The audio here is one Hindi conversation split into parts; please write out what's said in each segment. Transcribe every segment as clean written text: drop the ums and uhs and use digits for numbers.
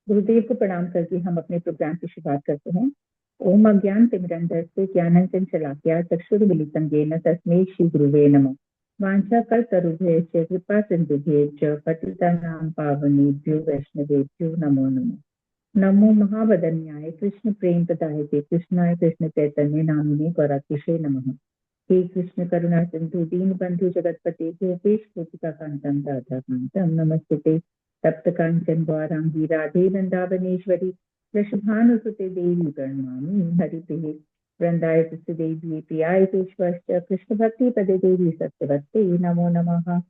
गुरुदेव को प्रणाम करके हम अपने प्रोग्राम की शुरुआत करते हैं। ओम अज्ञानतिमिरन्धस्य ज्ञानाञ्जनशलाकया चक्षुरुन्मीलितं येन तस्मै श्री गुरुवे नमः। वाञ्छाकल्पतरुभ्यश्च कृपा सिन्धुभ्यश्च पतितानां पावनेभ्यो वैष्णवेभ्यो नमो नमः। नमो महावदन्याय कृष्ण प्रेम प्रदायते कृष्णाय कृष्ण चैतन्य नामिने गौरात्रिषे नमः। हे कृष्ण करुणा सिंधु दीन बंधु जगतपते गोपेश गोपिका कांतं राधा कांतं नमस्ते तप्त कांचन गौरांगी राधे वृंदावनेश्वरी वृषभानुसुते देवी प्रणमामि हरिप्रिये वृंदाय देवी प्रियाय केशवश्च कृष्ण भक्ति पदे देवी सत्यवत्ते नमो नमः।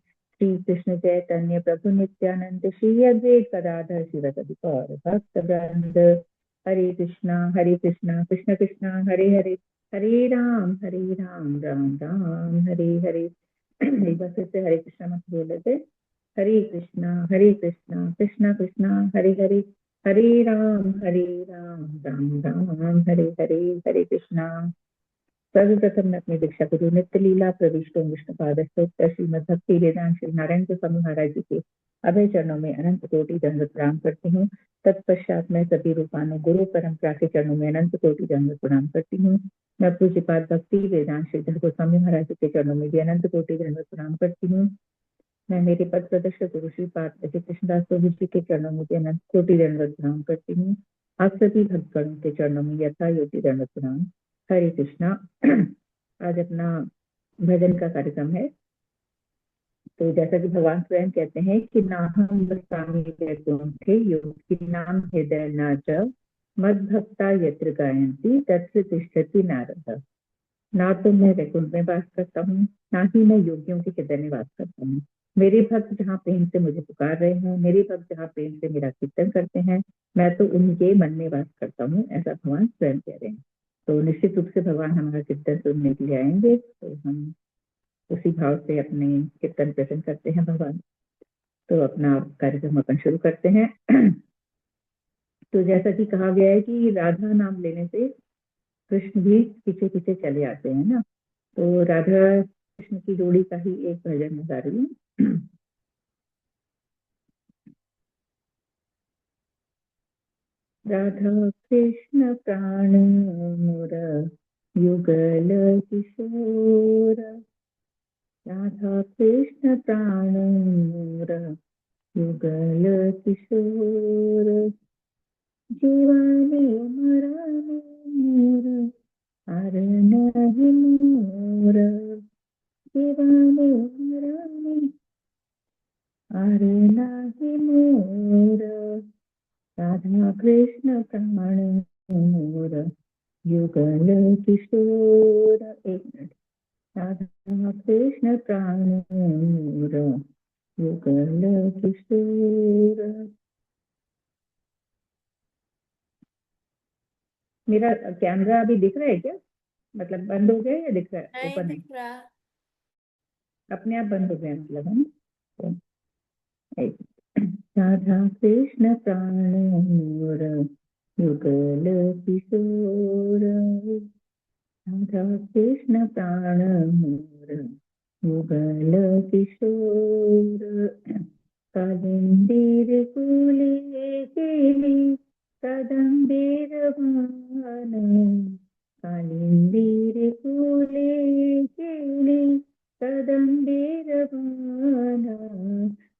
श्री कृष्ण चैतन्य प्रभु नित्यानंद श्री अद्वैत गदाधर शिवसदि गौर भक्त वृंद हरे कृष्णा कृष्ण कृष्णा हरे हरे हरे राम राम राम हरे हरे। एक बार फिर से हरे कृष्णा मत बोल लेते। हरे कृष्णा कृष्णा कृष्णा हरे हरे हरे राम राम राम हरे हरे। हरे कृष्णा। सर्वप्रथम मैं अपनी दीक्षा गुरु नित्य लीला प्रविष्टो विष्णुपाद श्रीमद भक्ति वेदांत श्री नारायण स्वामी महाराज जी के अभय चरणों में अनंत कोटि दंडवत प्रणाम करती हूँ। तत्पश्चात मैं सभी रूपानु गुरु परंपरा के चरणों में अनंत कोटि दंडवत प्रणाम करती हूँ। मैं पूज्यपाद भक्ति वेदांत श्रीधर गोस्वामी महाराज जी के चरणों में भी अनंत कोटि दंडवत प्रणाम करती हूँ। मैं मेरे पद प्रदर्शक गुरु श्रीपाद श्री कृष्णदास प्रभु जी के चरणों में भी अनंत कोटि दंडवत प्रणाम करती हूँ। आप सभी भक्तगणों के चरणों में यथा योग्य दंडवत प्रणाम। हरे कृष्णा। आज अपना भजन का कार्यक्रम है। तो जैसा कि भगवान स्वयं कहते हैं कि नाहं वसामि वैकुंठे योगी नाम हृदय न च मद्भक्ता यत्र गायन्ति तत्र तिष्ठति नारद। ना तो मैं वैकुंठ में वास करता हूँ, ना ही मैं योगियों के हृदय में वास करता हूँ। मेरे भक्त जहाँ प्रेम से मुझे पुकार रहे हैं, मेरे भक्त जहाँ प्रेम से मेरा कीर्तन करते हैं, मैं तो उनके मन में वास करता हूँ, ऐसा भगवान स्वयं कह रहे हैं। तो निश्चित रूप से भगवान हमारा कीर्तन सुनने के लिए आएंगे, तो हम उसी भाव से अपने कीर्तन प्रेजेंट करते हैं भगवान। तो अपना कार्यक्रम अपन शुरू करते हैं। तो जैसा कि कहा गया है कि राधा नाम लेने से कृष्ण भी पीछे पीछे चले आते हैं ना। तो राधा कृष्ण की जोड़ी का ही एक भजन गा रही हूँ। राधा कृष्ण प्राण मोर युगल किशोर, राधा कृष्ण प्राण मोर युगल किशोर, जीवानी मरानी मोर आर नहीं मोर, जीवानी मरानी आर नाही मोर, राधा कृष्ण प्राण मोर युगल किशोर। एक मिनट। राधा कृष्ण प्राण मोर युगल किशोर। मेरा कैमरा अभी दिख रहा है क्या? मतलब बंद हो गया या दिख रहा है? ओपन है? दिख रहा। अपने आप बंद हो गया मतलब, है ना? राधा कृष्ण प्राण मोर युगल किशोर, राधा कृष्ण प्राण मोर युगल किशोर, कालिंदीर फूले केली कदंबीर भान, कालिंदीर फूले केली कदंबीर भान,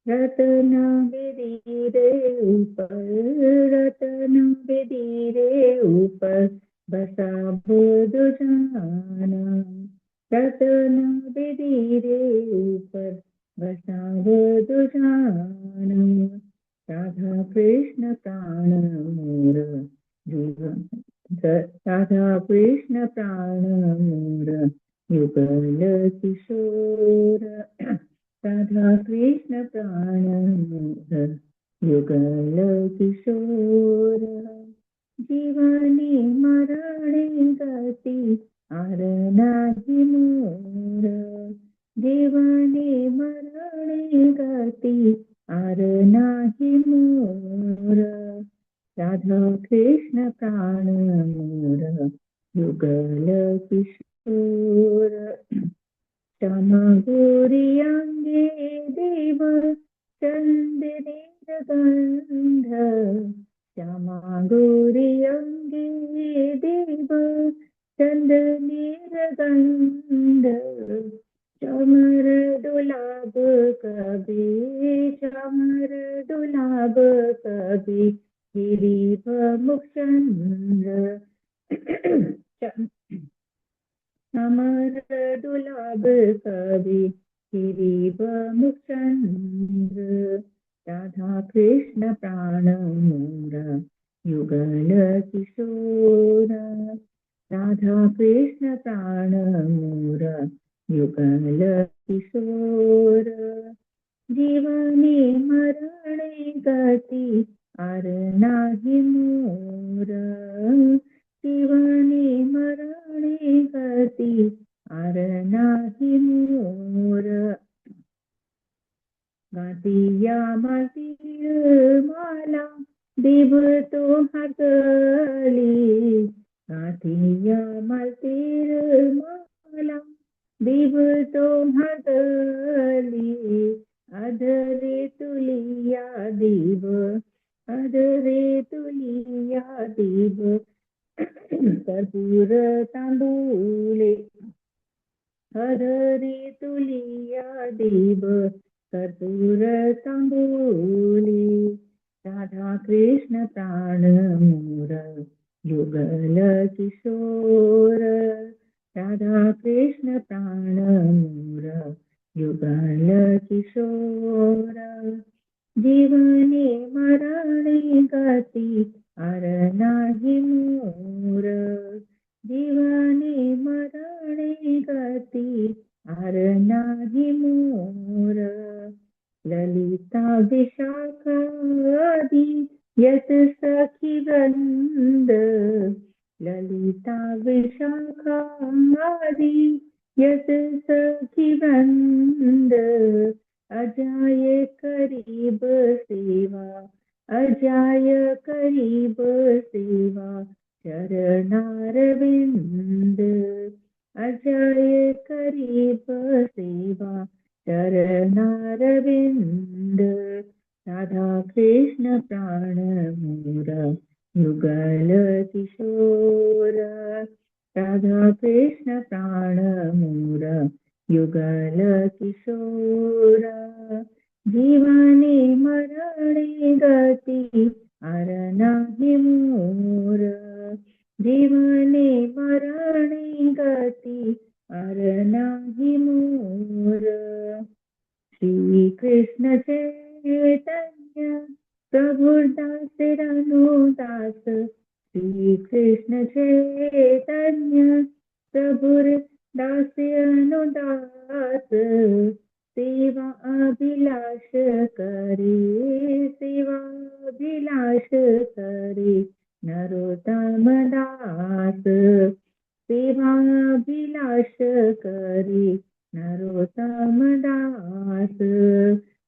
रत्न बिदीरे ऊपर, रत्न बिदीरे ऊपर बसा बुध जाना, रत्न बिदीरे ऊपर बसा बुध जाना, राधा कृष्ण प्राण मोर राधा कृष्ण प्राण मोर युगल किशोर, राधा कृष्ण प्राण मोर युगल किशोर, जीवानी मरणी गति आर नाही मोर, जीवानी मरणी गति आर नाही मोर, राधा कृष्ण प्राण मोर युगल किशोर, श्यामा गोरी अंगे देव चंदनेर गंध, गौरी अंगे देव चंदनीर गंध चामर दुलाब कभी चामर दुलाब कभी गिरीव मुखचंद्र चामर दुलाब कभी गिरीव मुखचंद्र राधा कृष्ण प्राण मोर युगल किशोर राधा कृष्ण प्राण मोर युगल किशोर जीवनी मरणे गति आर नाही मोर जीवनी मरणे गति आर नाही मोर गातिया मातीर माला देव तो हरली गातिया मातीर माला देव तो हरली अधरे तुलिया देव अधरे तुलिया देव कर्पूर तांदूले अधरे तुलिया देव कर्पूर तांबूली राधा कृष्ण प्राण मोर युगल किशोर राधा कृष्ण प्राण मोर युगल किशोर जीवनी मरणे गति आर नाही मोर जीवनी मरणे गति आर नाही मोर ललिता विशाखादि यत सखी वृंद ललिता विशाखादि यत सखी वृंद अजाय करीब सेवा अजाय करीब सेवा चरणारविंद अजाय करीब सेवा चरणारविंद राधा कृष्ण प्राण मोर युगल किशोर राधा कृष्ण प्राण मोर युगल किशोर जीवनी मरणे गति आर नाही मोर जीवनी मरणे गति आर नाही मोर श्री कृष्ण चैतन्य प्रभु दास दास श्री कृष्ण चैतन्य प्रभु दास अनुदास सेवा अभिलाष करे सेवा अभिलाष करे नरोत्तम दास सेवा अभिलाष करे नरोत्तम दास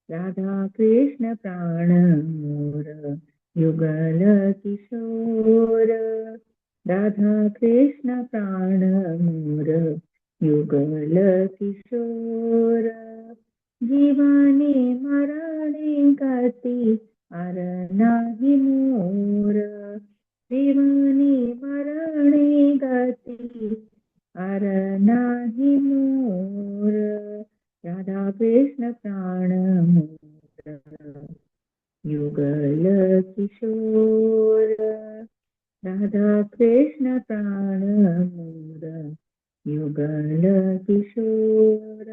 राधा कृष्ण प्राण मोर युगल किशोर राधा कृष्ण प्राण मोर युगल किशोर जीवनी मरणे गति आर नाही मोर जीवनी मरणे गति आर नाही मोर राधा कृष्ण प्राण मोर युगल किशोर राधा कृष्ण प्राण मोर युगल किशोर।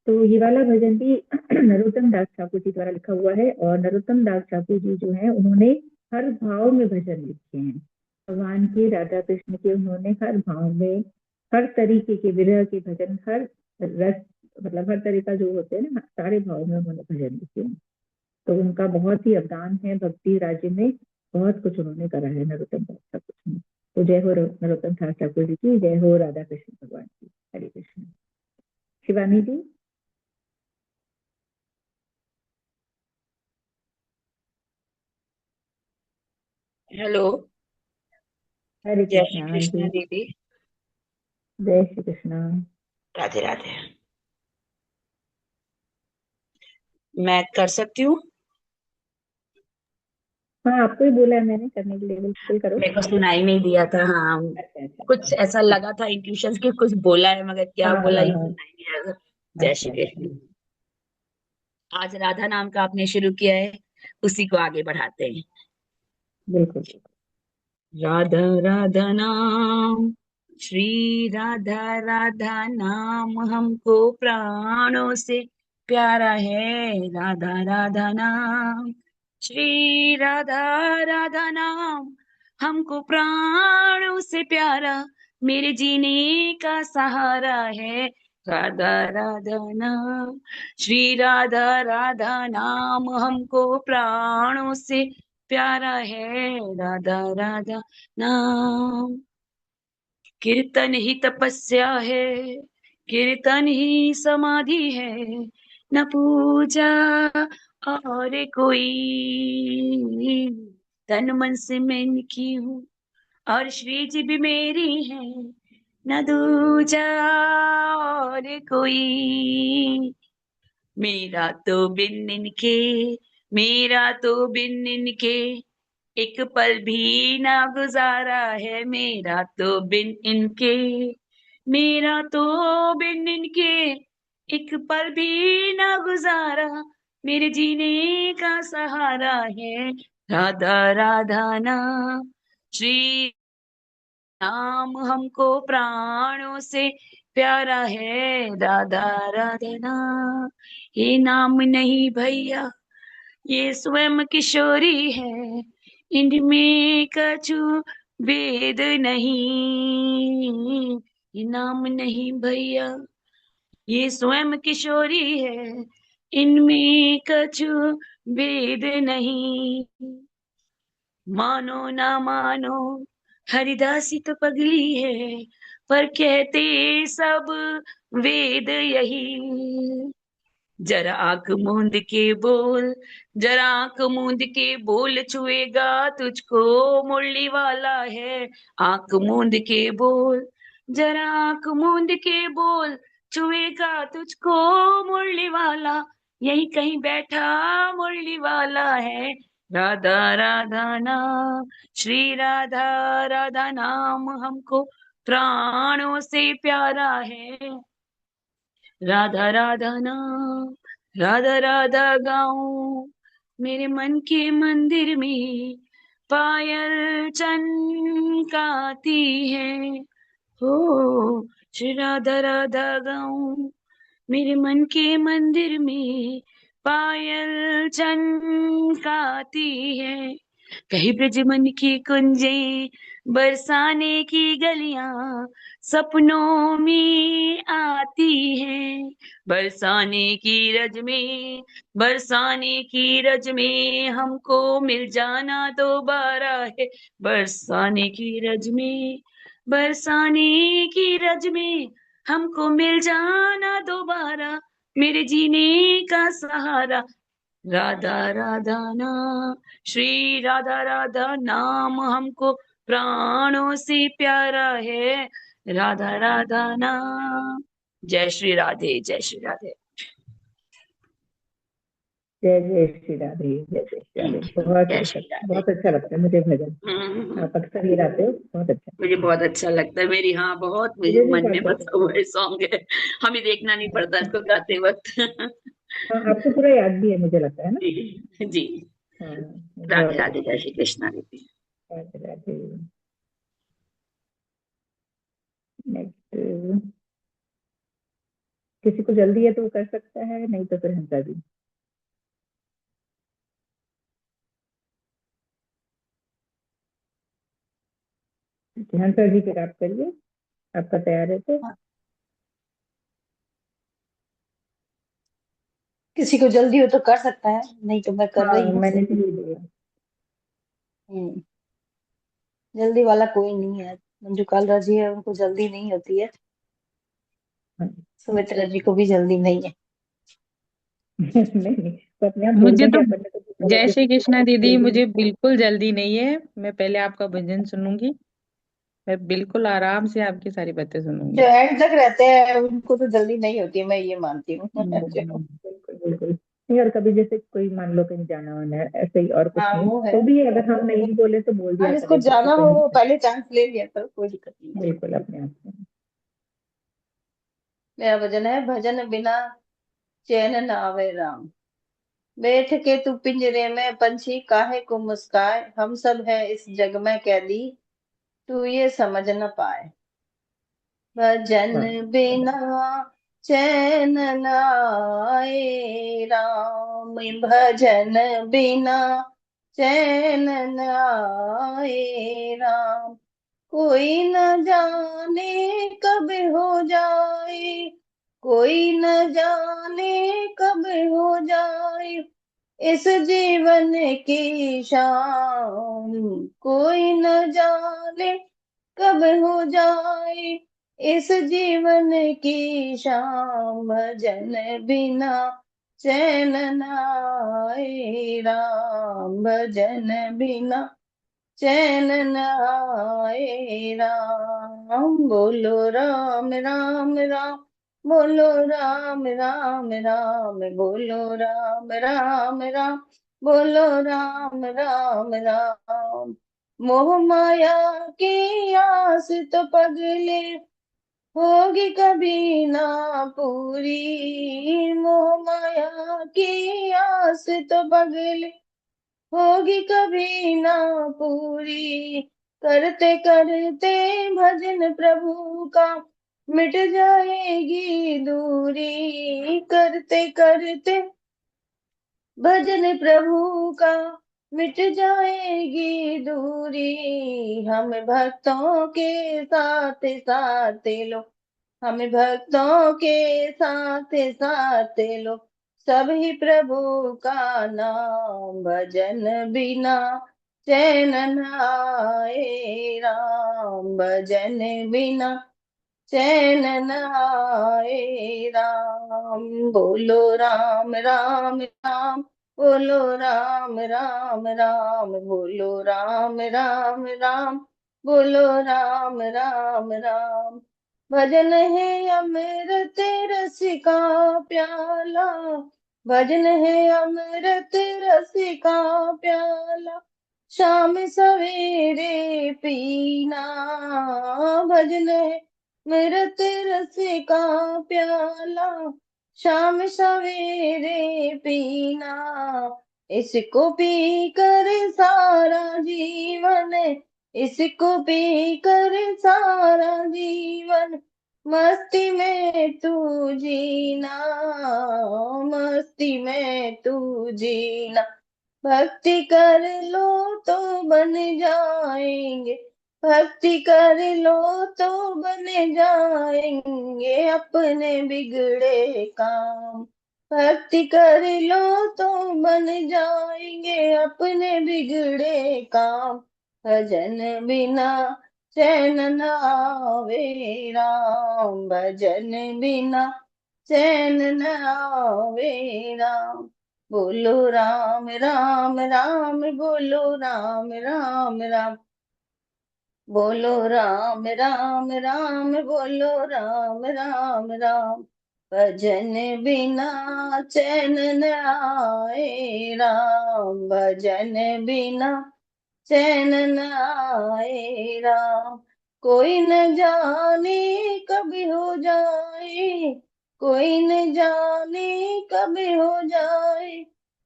तो ये वाला भजन भी नरोत्तम दास ठाकुर जी द्वारा लिखा हुआ है और नरोत्तम दास ठाकुर जी जो है उन्होंने हर भाव में भजन लिखे हैं भगवान के राधा कृष्ण के उन्होंने हर भाव में हर तरीके के विरह के भजन हर रस मतलब हर तरीका जो होते हैं ना सारे भाव में उन्होंने भजन लिखे हैं तो उनका बहुत ही अवदान है भक्ति राज्य में बहुत कुछ उन्होंने करा है नरोत्तम दास ठाकुर जी तो जय हो नरोत्तम दास ठाकुर जी की जय हो राधा कृष्ण भगवान की हरे कृष्ण। शिवानी जी हेलो। हरे जय श्री कृष्ण हाँ कृष्ण जी दीदी। जय श्री कृष्ण। राधे राधे। मैं कर सकती हूँ। हाँ, आपको ही बोला है मैंने करने के लिए, बिल्कुल करो। मेरे को सुनाई नहीं दिया था। हाँ, अच्छा अच्छा कुछ अच्छा। ऐसा ठीक। लगा था इंट्यूशन के कुछ बोला है, मगर क्या हाँ बोला हाँ ये हाँ। सुनाई नहीं दिया था। जय अच्छा श्री अच्छा। कृष्ण। आज राधा नाम का आपने शुरू किया है, उसी को आगे बढ़ाते हैं। बिल्कुल बिल्कुल। राधा राधा नाम, श्री राधा राधा नाम हमको प्राणों से प्यारा है। राधा राधा नाम, श्री राधा राधा नाम हमको प्राणों से प्यारा, मेरे जीने का सहारा है। राधा राधा नाम, श्री राधा राधा नाम हमको प्राणों से प्यारा है। राधा राधा नाम, कीर्तन ही तपस्या है, कीर्तन ही समाधि है, न पूजा और कोई। तन मन से मैं इनकी हूँ और श्री जी भी मेरी है, न दूजा और कोई। मेरा तो बिन इनके, मेरा तो बिन इनके एक पल भी ना गुजारा है। मेरा तो बिन इनके, मेरा तो बिन इनके एक पल भी ना गुजारा, मेरे जीने का सहारा है। राधा राधा नाम, श्री नाम हमको प्राणों से प्यारा है। राधा राधा नाम, ये नाम नहीं भैया, ये स्वयं किशोरी है, इनमें कछु भेद नहीं। ये नाम नहीं भैया, ये स्वयं किशोरी है, इनमें कछु भेद नहीं। मानो ना मानो, हरिदासी तो पगली है, पर कहते सब वेद यही। जरा आंख मूंद के बोल, जरा आंख मूंद के बोल, छुएगा तुझको मुरली वाला है। आंख मूंद के बोल, जरा आंख मूंद के बोल, छुएगा तुझको मुरली वाला, यही कहीं बैठा मुरली वाला है। राधा राधा नाम, श्री राधा राधा नाम हमको प्राणों से प्यारा है। राधा राधा नाम, राधा राधा गाऊं, मेरे मन के मंदिर में पायल चनकाती है। हो, श्री राधा राधा गाऊं, मेरे मन के मंदिर में पायल चनकाती है। कहीं ब्रज मन की कुंजे, बरसाने की गलियां सपनों में आती हैं। बरसाने की रज में, बरसाने की रज में हमको मिल जाना दोबारा है। बरसाने की रज में, बरसाने की रज में हमको मिल जाना दोबारा, मेरे जीने का सहारा। राधा राधा नाम, श्री राधा राधा नाम हमको प्राणों से प्यारा है। राधा राधा नाम, जय श्री राधे, जय श्री राधे। जय जय श्री राधे, जय जय श्री राधे। बहुत जय अच्छा, श्री राधे। बहुत अच्छा लगता है मुझे भजन। हम्म, आप अक्सर ही गाते हो, बहुत अच्छा। मुझे बहुत अच्छा लगता है। मेरी, हाँ, बहुत मुझे मुझे भी मन में बहुत बसा पसंद हुआ है सॉन्ग है। हमें देखना नहीं पड़ता है। इसको गाते वक्त। हाँ, आपको पूरा याद भी है मुझे लगता है ना। जी जी। हाँ, राधे बहुत राधे, अच्छा। जय श्री कृष्णा दीदी। राधे राधे। नेक्स्ट, किसी को जल्दी है तो वो कर सकता है, नहीं तो फिर हंसा जी। हंसा जी फिर आप करिए, आपका तैयार है तो। किसी को जल्दी हो तो कर सकता है, नहीं तो मैं कर हाँ, रही हूँ। मैंने भी ये दिया। हम्म, जल्दी वाला कोई नहीं है। मंजू कालरा जी है, उनको जल्दी नहीं होती है। हाँ। सुमित्रा जी को भी जल्दी नहीं है। नहीं नहीं, तो अपने आप बोल मुझे देंगे, तो अपन ने तो बोला जय श्री किसी को कृष्णा दीदी, जल्दी मुझे नहीं। बिल्कुल जल्दी नहीं है। मैं पहले आपका भजन सुनूंगी। मैं बिल्कुल आराम से आपकी सारी बातें जो सुनूंगी। एंड तक रहते हैं उनको तो जल्दी नहीं होती है, मैं ये मानती हूँ। जो बिल्कुल बिल्कुल। नहीं, और कभी जैसे कोई मान लो कहीं जाना वाना है ऐसे ही और कुछ हाँ नहीं, वो है। तो भी अगर हम नहीं बोले तो बोल हाँ दिया जिसको करें जिसको जाना हो कहीं वो जाना पहले चांस ले लिया करो, कोई दिक्कत नहीं है। है। बिल्कुल अपने आप से। मेरा भजन है, भजन बिना चैन न आवे राम। बैठ के तू पिंजरे में पंछी काहे को मुस्काए, हम सब है इस जग में कैदी, तू ये समझ न पाए। भजन वाह, बिना चैन न आए राम, भजन बिना चैन न आए राम। कोई न जाने कब हो जाए, कोई न जाने कब हो जाए इस जीवन की शाम, कोई न जाने कब हो जाए इस जीवन की शाम। भजन बिना चैन न आए राम, भजन बिना चैन न आए राम। बोलो राम राम राम, बोलो राम राम राम, बोलो राम राम राम, बोलो राम राम राम। मोह माया की आस तो पगले होगी कभी ना पूरी, मोह माया की आस तो पगले होगी कभी ना पूरी। करते करते भजन प्रभु का मिट जाएगी दूरी, करते करते भजन प्रभु का मिट जाएगी दूरी। हम भक्तों के साथ साथ लो, हम भक्तों के साथ साथ लो सभी प्रभु का नाम। भजन बिना चैन न आए राम, भजन बिना चैन न आए राम। बोलो राम राम राम, बोलो राम राम राम, बोलो राम राम राम, बोलो राम राम राम। भजन है अमृत रस का प्याला, भजन है अमृत रस का प्याला, शाम सवेरे पीना। भजन है अमृत रस का प्याला, शाम सवेरे पीना। इसको पी कर सारा जीवन, इसको पी कर सारा जीवन मस्ती में तू जीना, मस्ती में तू जीना। भक्ति कर लो तो बन जाएंगे, भक्ति कर लो तो बन जाएंगे अपने बिगड़े काम। भक्ति कर लो तो बन जाएंगे अपने बिगड़े काम। भजन बिना चैन न आवे राम, भजन बिना चैन न आवे राम। बोलो राम राम राम, बोलो राम राम राम, बोलो राम राम राम, बोलो राम राम राम। भजन बिना चैन न आए राम, भजन बिना चैन न आए राम। कोई न जाने कब हो जाए, कोई न जाने कब हो जाए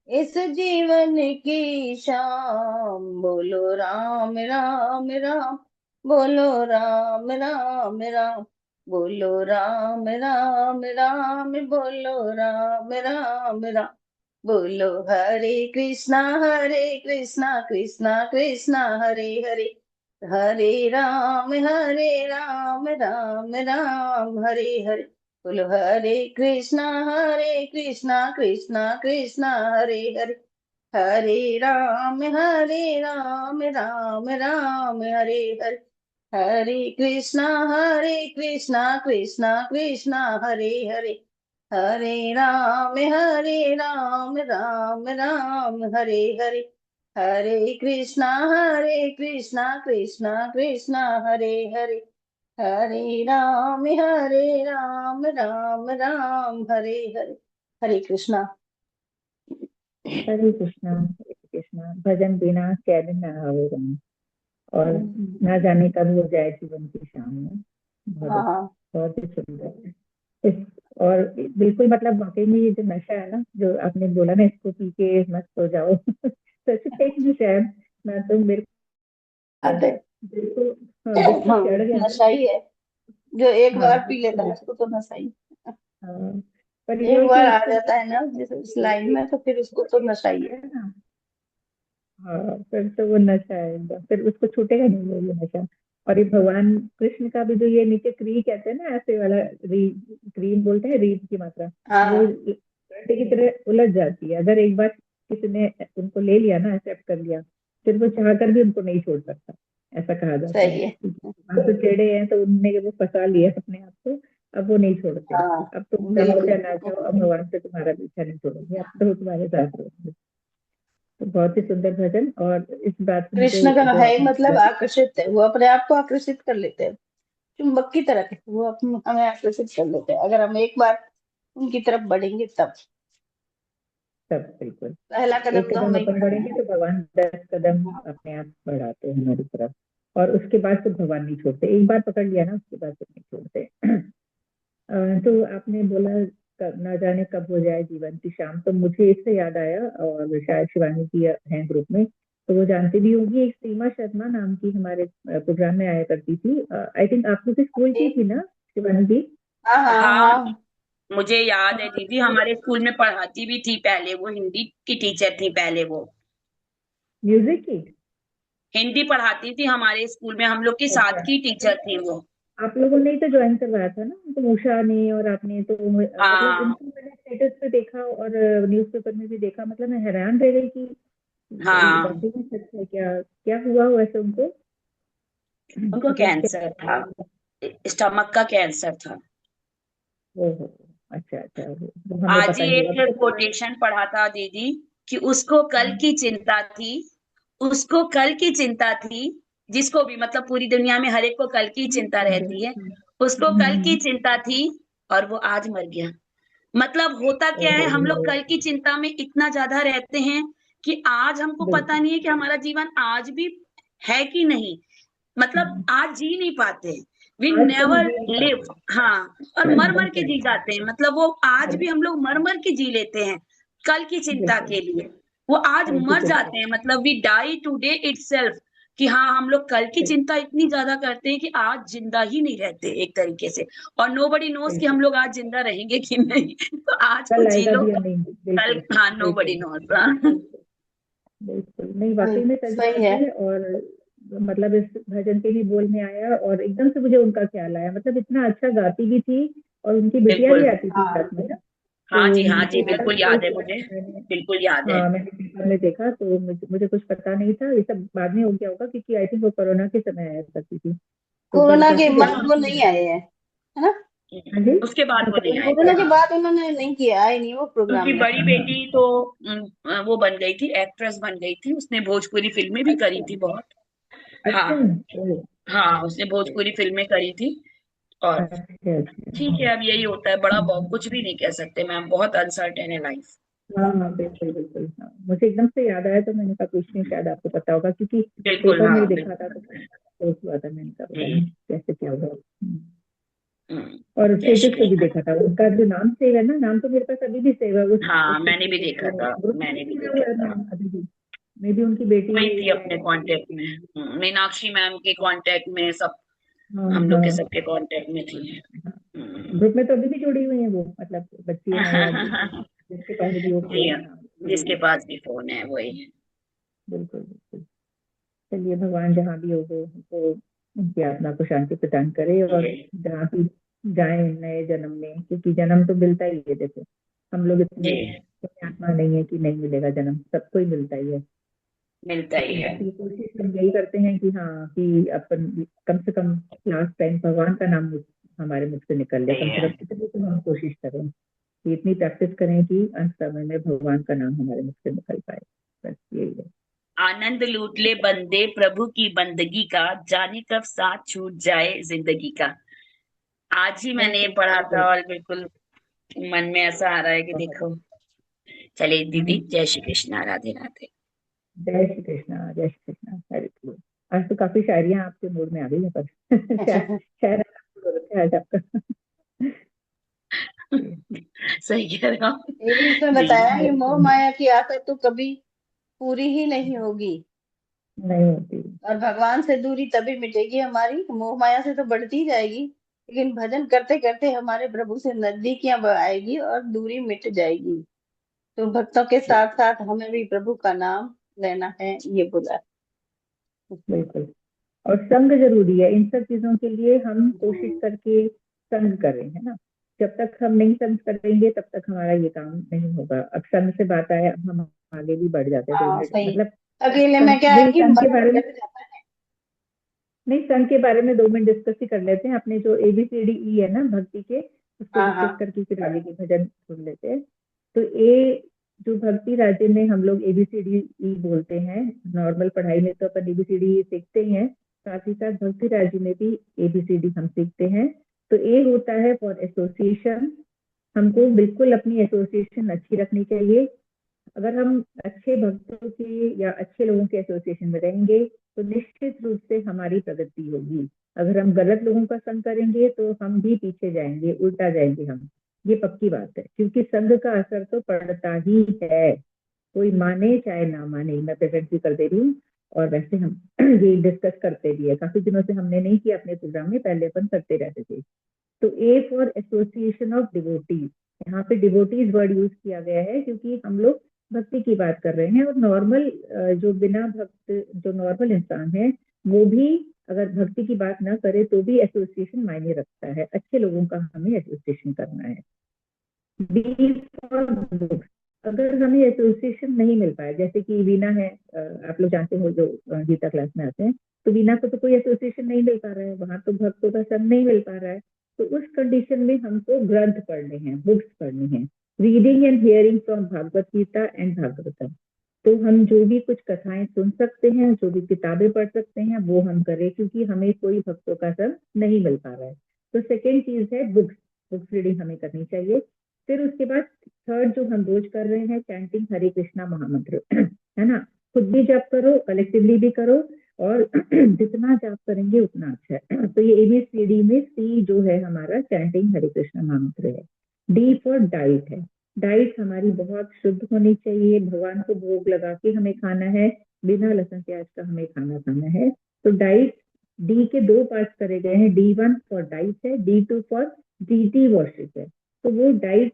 इस जीवन की शाम। बोलो राम राम राम, बोलो राम राम राम, बोलो राम राम राम, बोलो राम राम राम। बोलो हरे कृष्णा कृष्णा कृष्णा हरे हरे, हरे राम राम राम हरे हरे। बोलो हरे कृष्णा कृष्णा कृष्णा हरे हरे, हरे राम राम राम हरे हरे। हरे कृष्णा कृष्णा हरे हरे, हरे राम राम हरे हरे। हरे कृष्णा कृष्णा हरे हरे, हरे राम राम राम हरे हरे। हरे कृष्णा। हरे कृष्णा भजन बिना कैद न आवे राम। और ना जाने कब हो जाए जीवन की शाम में। बहुत हाँ बहुत ही सुंदर है। और बिल्कुल मतलब वाकई में ये जो नशा है ना, जो आपने बोला ना, इसको पी के मस्त हो जाओ सच में एक नशा है। मैं तो मेरे को अरे बिल्कुल, हाँ, बिल्कुल चढ़ गया ना। नशा ही है, जो एक हाँ बार पी लेता है बिल्कुल। उसको तो नशा ही। हाँ, पर ये एक है बार कि आ इसको जाता है ना जिस इस लाइन में तो फिर उसको तो नशा ही है। है ना। हाँ, फिर तो वो नशा है एकदम, फिर उसको छूटेगा नहीं वो ये नशा। और ये भगवान कृष्ण का भी जो ये नीचे क्री कहते हैं ना, ऐसे वाला री, क्रीम बोलते हैं, रीत की मात्रा, वो हाँ लड्डू की तरह उलझ जाती है। अगर एक बार किसी ने उनको ले लिया ना, एक्सेप्ट कर लिया, फिर वो चाह कर भी उनको नहीं छोड़ सकता, ऐसा कहा जाता है। सही है। भगवान तो टेढ़े हैं, तो उनने वो फंसा लिया अपने आप को, अब वो नहीं छोड़ते। हाँ अब तुम चाहो बिल्कुल। चाहे ना चाहो, अब भगवान से तुम्हारा पीछा नहीं छोड़ेंगे, अब तो वो तुम्हारे साथ रहेंगे। तो बहुत ही सुंदर भजन। और इस बात से मुझे कृष्ण का जो है ही आपने मतलब बोला, आकर्षित है, वो अपने आप को आकर्षित कर लेते हैं, चुंबक की तरह के वो हमें आकर्षित कर लेते हैं अगर हम एक बार उनकी तरफ बढ़ेंगे तब। सब बिल्कुल। पहला एक कदम तो कदम हमें ही अपन बढ़ाना बढ़ेंगे तो भगवान 10 कदम है। अपने आप बढ़ाते हैं हमारी तरफ। और उसके बाद तो भगवान नहीं छोड़ते, एक बार पकड़ लिया ना, उसके बाद तो नहीं छोड़ते। तो आपने बोला ना जाने कब हो जाए जीवन की शाम, तो मुझे इससे याद आया, और शायद शिवानी जी हैं ग्रुप में, तो वो जानती भी होंगी, एक सीमा शर्मा नाम की हमारे प्रोग्राम में आया करती थी। आई थिंक आप लोग की स्कूल की थी ना शिवानी जी? हाँ हाँ हाँ, हाँ। मुझे याद है हाँ, दीदी, हमारे स्कूल में पढ़ाती भी थी पहले, वो हिंदी की टीचर थी पहले वो। म्यूजिक की। हिंदी पढ़ाती थी हमारे स्कूल में, हम लोग की साथ अच्छा, की टीचर थी वो। आप लोगों ने ही तो ज्वाइन करवाया था ना उनको, उषा ने और आपने तो, मतलब हाँ उनको मैंने स्टेटस पे देखा और न्यूज़पेपर में भी देखा, मतलब मैं हैरान रह गई कि ये हाँ, वाकई में सच है क्या, क्या हुआ वैसे उनको? उनको मतलब कैंसर क्या? था, स्टमक का कैंसर था। ओहो, अच्छा अच्छा, वो हमें आज पता ही नहीं एक होगा तो हमारे। कोटेशन पढ़ा था दीदी कि उसको कल की चिंता थी, उसको कल की चिंता थी, जिसको भी मतलब पूरी दुनिया में हर एक को कल की चिंता रहती है, उसको कल की हम्म, चिंता थी और वो आज मर गया। मतलब होता क्या है, हम लोग ओहो, कल की चिंता में इतना ज्यादा रहते हैं कि आज हमको पता बिल्कुल। नहीं है कि हमारा जीवन आज भी है कि नहीं, मतलब हम्म, आज जी नहीं पाते, वी आज तो हम नेवर जी नहीं लिव। पाते। हाँ, और मर एकदम मर के जी सही। जाते हैं, मतलब वो आज मर- भी हम लोग मर मर के जी लेते हैं कल की चिंता बिल्कुल। के लिए। वो आज कल की मर चिंता। जाते हैं, मतलब वी डाई टुडे इटसेल्फ, कि हाँ हम लोग कल की चिंता इतनी ज्यादा करते हैं कि आज जिंदा ही नहीं रहते एक तरीके से। और नोबडी नोस कि बिल्कुल। हम लोग आज जिंदा रहेंगे कि नहीं तो आज को कल जी आएगा लो, भी या नहीं, कल बिल्कुल। हाँ नोबडी बिल्कुल। नोस। बिल्कुल। बिल्कुल नहीं, वाकई में सच सही बात है। है। और मतलब इस भजन के ही बोल में आया, और एकदम से मुझे उनका ख्याल आया, मतलब इतना अच्छा गाती भी थी, और उनकी बिटिया भी बिल्कुल। आती थी हाँ साथ में ना। हाँ तो जी, हाँ जी, मुझे पता बिल्कुल नहीं था याद इस है बारे मुझे, में, मैंने, बिल्कुल याद है। हाँ मैंने पेपर में देखा, तो मुझे कुछ पता नहीं था, ये सब बाद में हो गया होगा, क्योंकि आई थिंक वो कोरोना के समय आया करती थी। तो पर कोरोना के काफी बाद बेकार वो थी नहीं आए लड़की। हैं, है ना। हाँ जी। उसके बाद हाँ, वो नहीं कोरोना आए के थे, कोरोना के हाँ। बाद। बाद उन्होंने नहीं किया, आए नहीं वो प्रोग्राम उनकी में। बड़ी बेटी तो वो बन गई थी, एक्ट्रेस बन गई थी, उसने भोजपुरी फिल्में भी करी अच्छा थी बहुत। हाँ, अच्छा। ओ, हाँ, उसने भोजपुरी फिल्में करी थी। और अच्छा अच्छा। ठीक है, अब यही होता है, बड़ा बहुत कुछ भी नहीं कह सकते मैम, बहुत अनसर्टेन है लाइफ। हाँ हाँ बिल्कुल बिल्कुल, हाँ मुझे एकदम से याद आया, तो मैंने कहा कुछ नहीं, शायद आपको पता होगा, क्योंकि बिल्कुल, पेपर में ही हाँ देखा था, बिल्कुल। तो सोच हुआ था, मैंने कहा पता जी। नहीं कैसे क्या होगा। हम्म, और जय स्टेटस पे श्री भी राम। देखा था उनका, जो नाम सेव है ना, नाम तो मेरे पास अभी भी सेव है हाँ, उसके मैंने भी स्टेटस देखा पे, था, ग्रुप में मैंने भी भी जुड़ा देखा हुआ है था। नाम अभी भी। मे भी उनकी बेटी वही थी है अपने या कोई कांटेक्ट है। में, मीनाक्षी मैम के कांटेक्ट में सब, हाँ हम लोग के हाँ। सबके कांटेक्ट में थी। हम्म। ग्रुप में तो अभी भी जुड़ी हुई है वो, मतलब बच्ची है या जिसके पास भी वो जी फोन हाँ, है, हाँ जुड़ी जिसके हुई है। पास भी फोन है वही है। बिल्कुल बिल्कुल। चलिए, भगवान जहाँ भी हो वो उनको, उनकी आत्मा को शांति प्रदान करे, और जी। जहाँ भी जाए नए जन्म में, क्योंकि जन्म तो मिलता ही है, देखो हम लोग इतने जी, आत्मा नहीं है कि नहीं मिलेगा जन्म, सबको ही मिलता ही है। मिलता ही लेकिन है। बस ये कोशिश हम यही करते हैं कि हाँ, कि अपन कम से कम लास्ट टाइम भगवान का नाम हमारे मुख से निकल ले, सही कम से है। कम इतनी तो हम कोशिश करें कि इतनी प्रैक्टिस करें कि अंत समय में भगवान का नाम हमारे मुख से निकल पाए। बस यही है। आनंद लूट ले बंदे प्रभु की बंदगी का, जाने कब साथ छूट जाए जिंदगी का। आज ही मैंने ये बिल्कुल पढ़ा था बिल्कुल। और बिल्कुल मन में ऐसा आ रहा है कि बहुत देखो, चलिए दीदी, जय श्री कृष्णा, राधे राधे। जय श्री कृष्णा, जय श्री कृष्णा, हरे कृष्ण। आज तो काफी शायरियां आपके मूड में आ गई है पर शायर हो रखा है आज आपका। सही कह रहे हो आप। ये भी इसमें जी। बताया कि मोह माया की आशा तो कभी पूरी ही नहीं होगी, नहीं होती। और भगवान से दूरी तभी मिटेगी हमारी, मोह माया से तो बढ़ती ही जाएगी, लेकिन भजन करते करते हमारे प्रभु से नजदीकियां आएगी और दूरी मिट जाएगी। तो भक्तों के साथ साथ हमें भी प्रभु का नाम लेना है, ये बोला। बिल्कुल। और संग जरूरी है इन सब चीजों के लिए, हम कोशिश करके संग करें, है ना। जब तक हम नहीं संग करेंगे तब तक हमारा ये काम नहीं होगा। अब संग से बात आए, अब हम आगे भी बढ़ जाते हैं हाँ 2 मिनट, सही। मतलब अकेले में संग, क्या है नहीं कि संग के मन बारे में, लग जाता है। नहीं संघ के बारे में 2 मिनट डिस्कस ही कर लेते हैं। अपने जो ABCDE है ना भक्ति के, उसको हाँ डिस्कस हाँ करके फिर आगे के भजन सुन लेते हैं। तो ए जो भक्ति राज्य में हम लोग ABCDE बोलते हैं, नॉर्मल पढ़ाई में तो अपन ABCDE सीखते ही हैं, साथ ही साथ भक्ति राज्य में भी ABCD हम सीखते हैं। तो ए होता है फॉर एसोसिएशन। हमको बिल्कुल अपनी एसोसिएशन अच्छी रखनी चाहिए। अगर हम अच्छे भक्तों के या अच्छे लोगों के एसोसिएशन में रहेंगे तो निश्चित रूप से हमारी प्रगति होगी। अगर हम गलत लोगों का संग करेंगे तो हम भी पीछे जाएंगे, उल्टा जाएंगे हम। ये पक्की बात है, क्योंकि संग का असर तो पड़ता ही है, कोई माने चाहे ना माने। मैं प्रेजेंट भी कर दे रही हूँ, और वैसे हम ये डिस्कस करते भी है। काफी दिनों से हमने नहीं किया अपने प्रोग्राम में, पहले अपन करते रहते थे। तो ए फॉर एसोसिएशन ऑफ डिवोटीज, यहाँ पे डिवोटीज वर्ड यूज किया गया है क्योंकि हम लोग भक्ति की बात कर रहे हैं। और नॉर्मल जो बिना भक्त, जो नॉर्मल इंसान है, वो भी अगर भक्ति की बात ना करे तो भी एसोसिएशन मायने रखता है। अच्छे लोगों का हमें एसोसिएशन करना है। बी फॉर बुक्स, अगर हमें एसोसिएशन नहीं मिल पाया, जैसे कि वीना है, आप लोग जानते हो जो गीता क्लास में आते हैं, तो वीना को तो कोई एसोसिएशन नहीं मिल पा रहा है, वहां तो भक्तों का संग नहीं मिल पा रहा है। तो उस कंडीशन में हमको ग्रंथ पढ़ने हैं, बुक्स पढ़नी है। Reading and hearing from Bhagavad Gita and Bhagavatam. तो हम जो भी कुछ कथाएं सुन सकते हैं, जो भी किताबें पढ़ सकते हैं, वो हम करें, क्योंकि हमें कोई भक्तों का संग नहीं मिल पा रहा है। तो सेकेंड चीज है बुक्स, बुक्स रीडिंग हमें करनी चाहिए। फिर उसके बाद थर्ड जो हम रोज कर रहे हैं, चैंटिंग हरे कृष्णा महामंत्र है ना। खुद भी जप करो, कलेक्टिवली भी करो, और जितना जाप करेंगे उतना अच्छा है। तो ये ABCD में C जो है हमारा चैंटिंग हरे कृष्णा महामंत्र है। D फॉर डाइट है। डाइट हमारी बहुत शुद्ध होनी चाहिए, भगवान को भोग लगा के हमें खाना है, बिना लहसुन प्याज का हमें खाना खाना है। तो डाइट डी के 2 पार्ट करे गए हैं। D1 फॉर डाइट है, D2 फॉर डीटी वर्शिप है। तो वो डाइट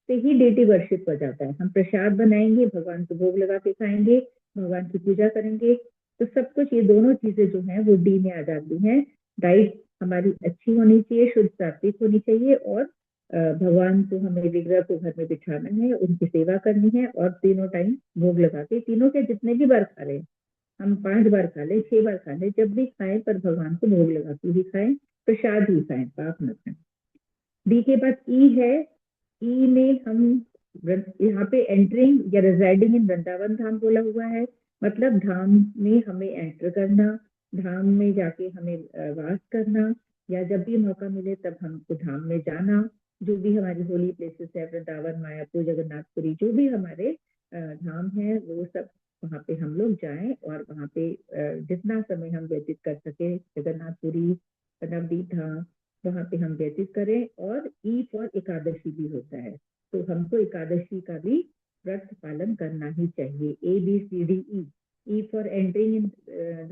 से ही डेटी वर्शिप हो जाता है। हम प्रसाद बनाएंगे, भगवान को भोग लगा के खाएंगे, भगवान की पूजा करेंगे। तो सब कुछ, ये दोनों चीजें जो हैं वो डी में आ जाती हैं। डाइट हमारी अच्छी होनी चाहिए, शुद्ध सात्विक होनी चाहिए, और भगवान को हमें विग्रह को घर में बिठाना है, उनकी सेवा करनी है, और तीनों टाइम भोग लगा के, तीनों के जितने भी बार खा रहे हैं, हम 5 बार खा ले, 6 बार खा ले, जब भी खाएं पर भगवान को भोग लगा के ही खाएं, प्रसाद ही खाएं, पाप न खाएं। डी के बाद ई है। ई में हम यहाँ पे एंटरिंग या रिजाइडिंग इन वृंदावन धाम बोला हुआ है, मतलब धाम में हमें एंटर करना, धाम में जाके हमें वास करना, या जब भी मौका मिले तब हमको धाम में जाना। जो भी हमारी होली प्लेसेस है, वृंदावन, मायापुर, जगन्नाथपुरी, जो भी हमारे धाम है, वो सब वहाँ पे हम लोग जाएं, और वहाँ पे जितना समय हम व्यतीत कर सके, जगन्नाथपुरी, नवदीप धाम, वहां पे हम व्यतीत करें। और ई फॉर एकादशी भी होता है, तो हमको एकादशी का भी व्रत पालन करना ही चाहिए। ABCDE, E for entering in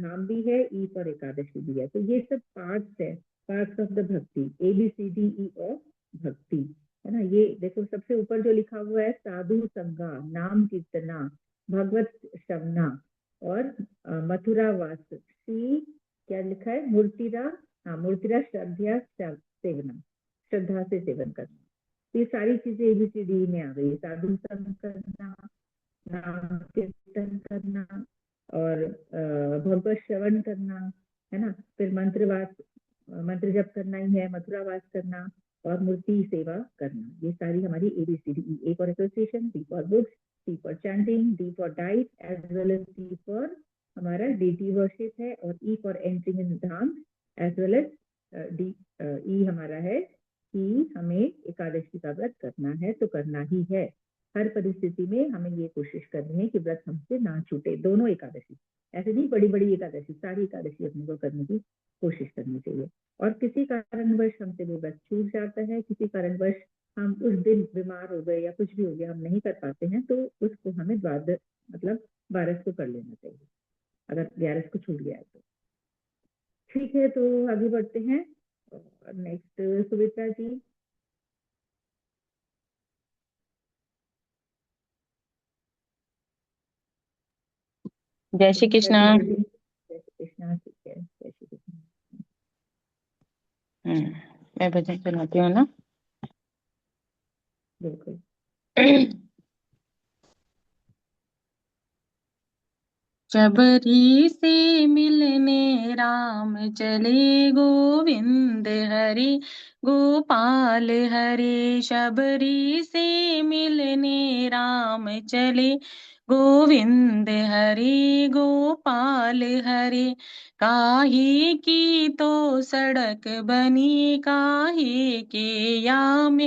dham भी है, ई फॉर एकादशी भी है। तो ये सब पार्ट्स है, पार्ट्स ऑफ द भक्ति, ABCDE ऑफ भक्ति, है ना। ये देखो सबसे ऊपर जो लिखा हुआ है, साधु संगा, नाम कीर्तना, भगवत श्रवणा, और मथुरा वास, सी क्या लिखा है, मूर्तिरा, हाँ मूर्तिरा श्रद्धा सेवना, श्रद्धा से सेवन करना। तो ये सारी चीजें ABCD में आ गई, साधु संग करना, नाम कीर्तन करना, और भगवत श्रवण करना, है ना। फिर मंत्रवास, मंत्र जप करना ही है, मथुरावास करना, और मूर्ति सेवा करना। ये सारी हमारी ABCD। A for association, B for books, C for chanting, D for diet, as well as D for हमारा डीटी वर्शिप है, और E for entering in dham, as well as D, E हमारा है कि हमें एकादशी का व्रत करना है, तो करना ही है। हर परिस्थिति में हमें ये कोशिश करनी है कि व्रत हमसे ना छूटे, दोनों एकादशी, ऐसे नहीं बड़ी बड़ी एकादशी, सारी एकादशी अपने को करने की कोशिश करनी चाहिए। और किसी कारणवश हमसे वो व्रत छूट जाता है, किसी कारणवश हम उस दिन बीमार हो गए या कुछ भी हो गया, हम नहीं कर पाते हैं, तो उसको हमें द्वादश मतलब 12 को कर लेना चाहिए, अगर 11 को छूट गया है तो। ठीक है, तो आगे बढ़ते हैं। नेक्स्ट सुविता जी। जय श्री कृष्ण। जय श्री कृष्णा। ठीक है, जय श्री कृष्ण। मैं भजन सुनाती हूँ ना। बिल्कुल। शबरी से मिलने राम चले, गोविंद हरि गोपाल हरे। शबरी से मिलने राम चले, गोविंद हरि गोपाल हरे। काहे की तो सड़क बनी, काहे के याम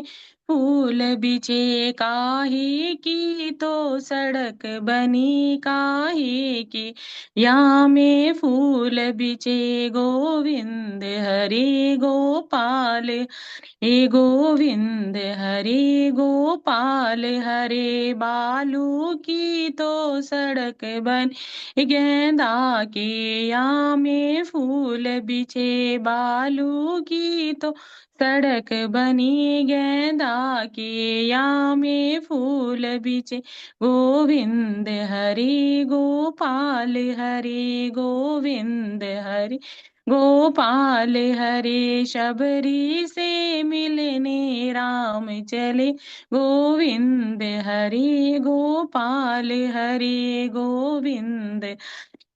फूल बिछे। काहे की तो सड़क बनी, काहे की या में फूल बिछे। गोविंद हरि गोपाल हे गोविंद हरे गोपाल हरे। बालू की तो सड़क बन, गेंदा के या में फूल बिछे। बालू की तो सड़क बनी, गेंदा के या में फूल बिछे। गोविंद हरि गोपाल हरे, गोविंद हरि गोपाल हरे। शबरी से मिलने राम चले, गोविंद हरे गोपाल हरे। गोविंद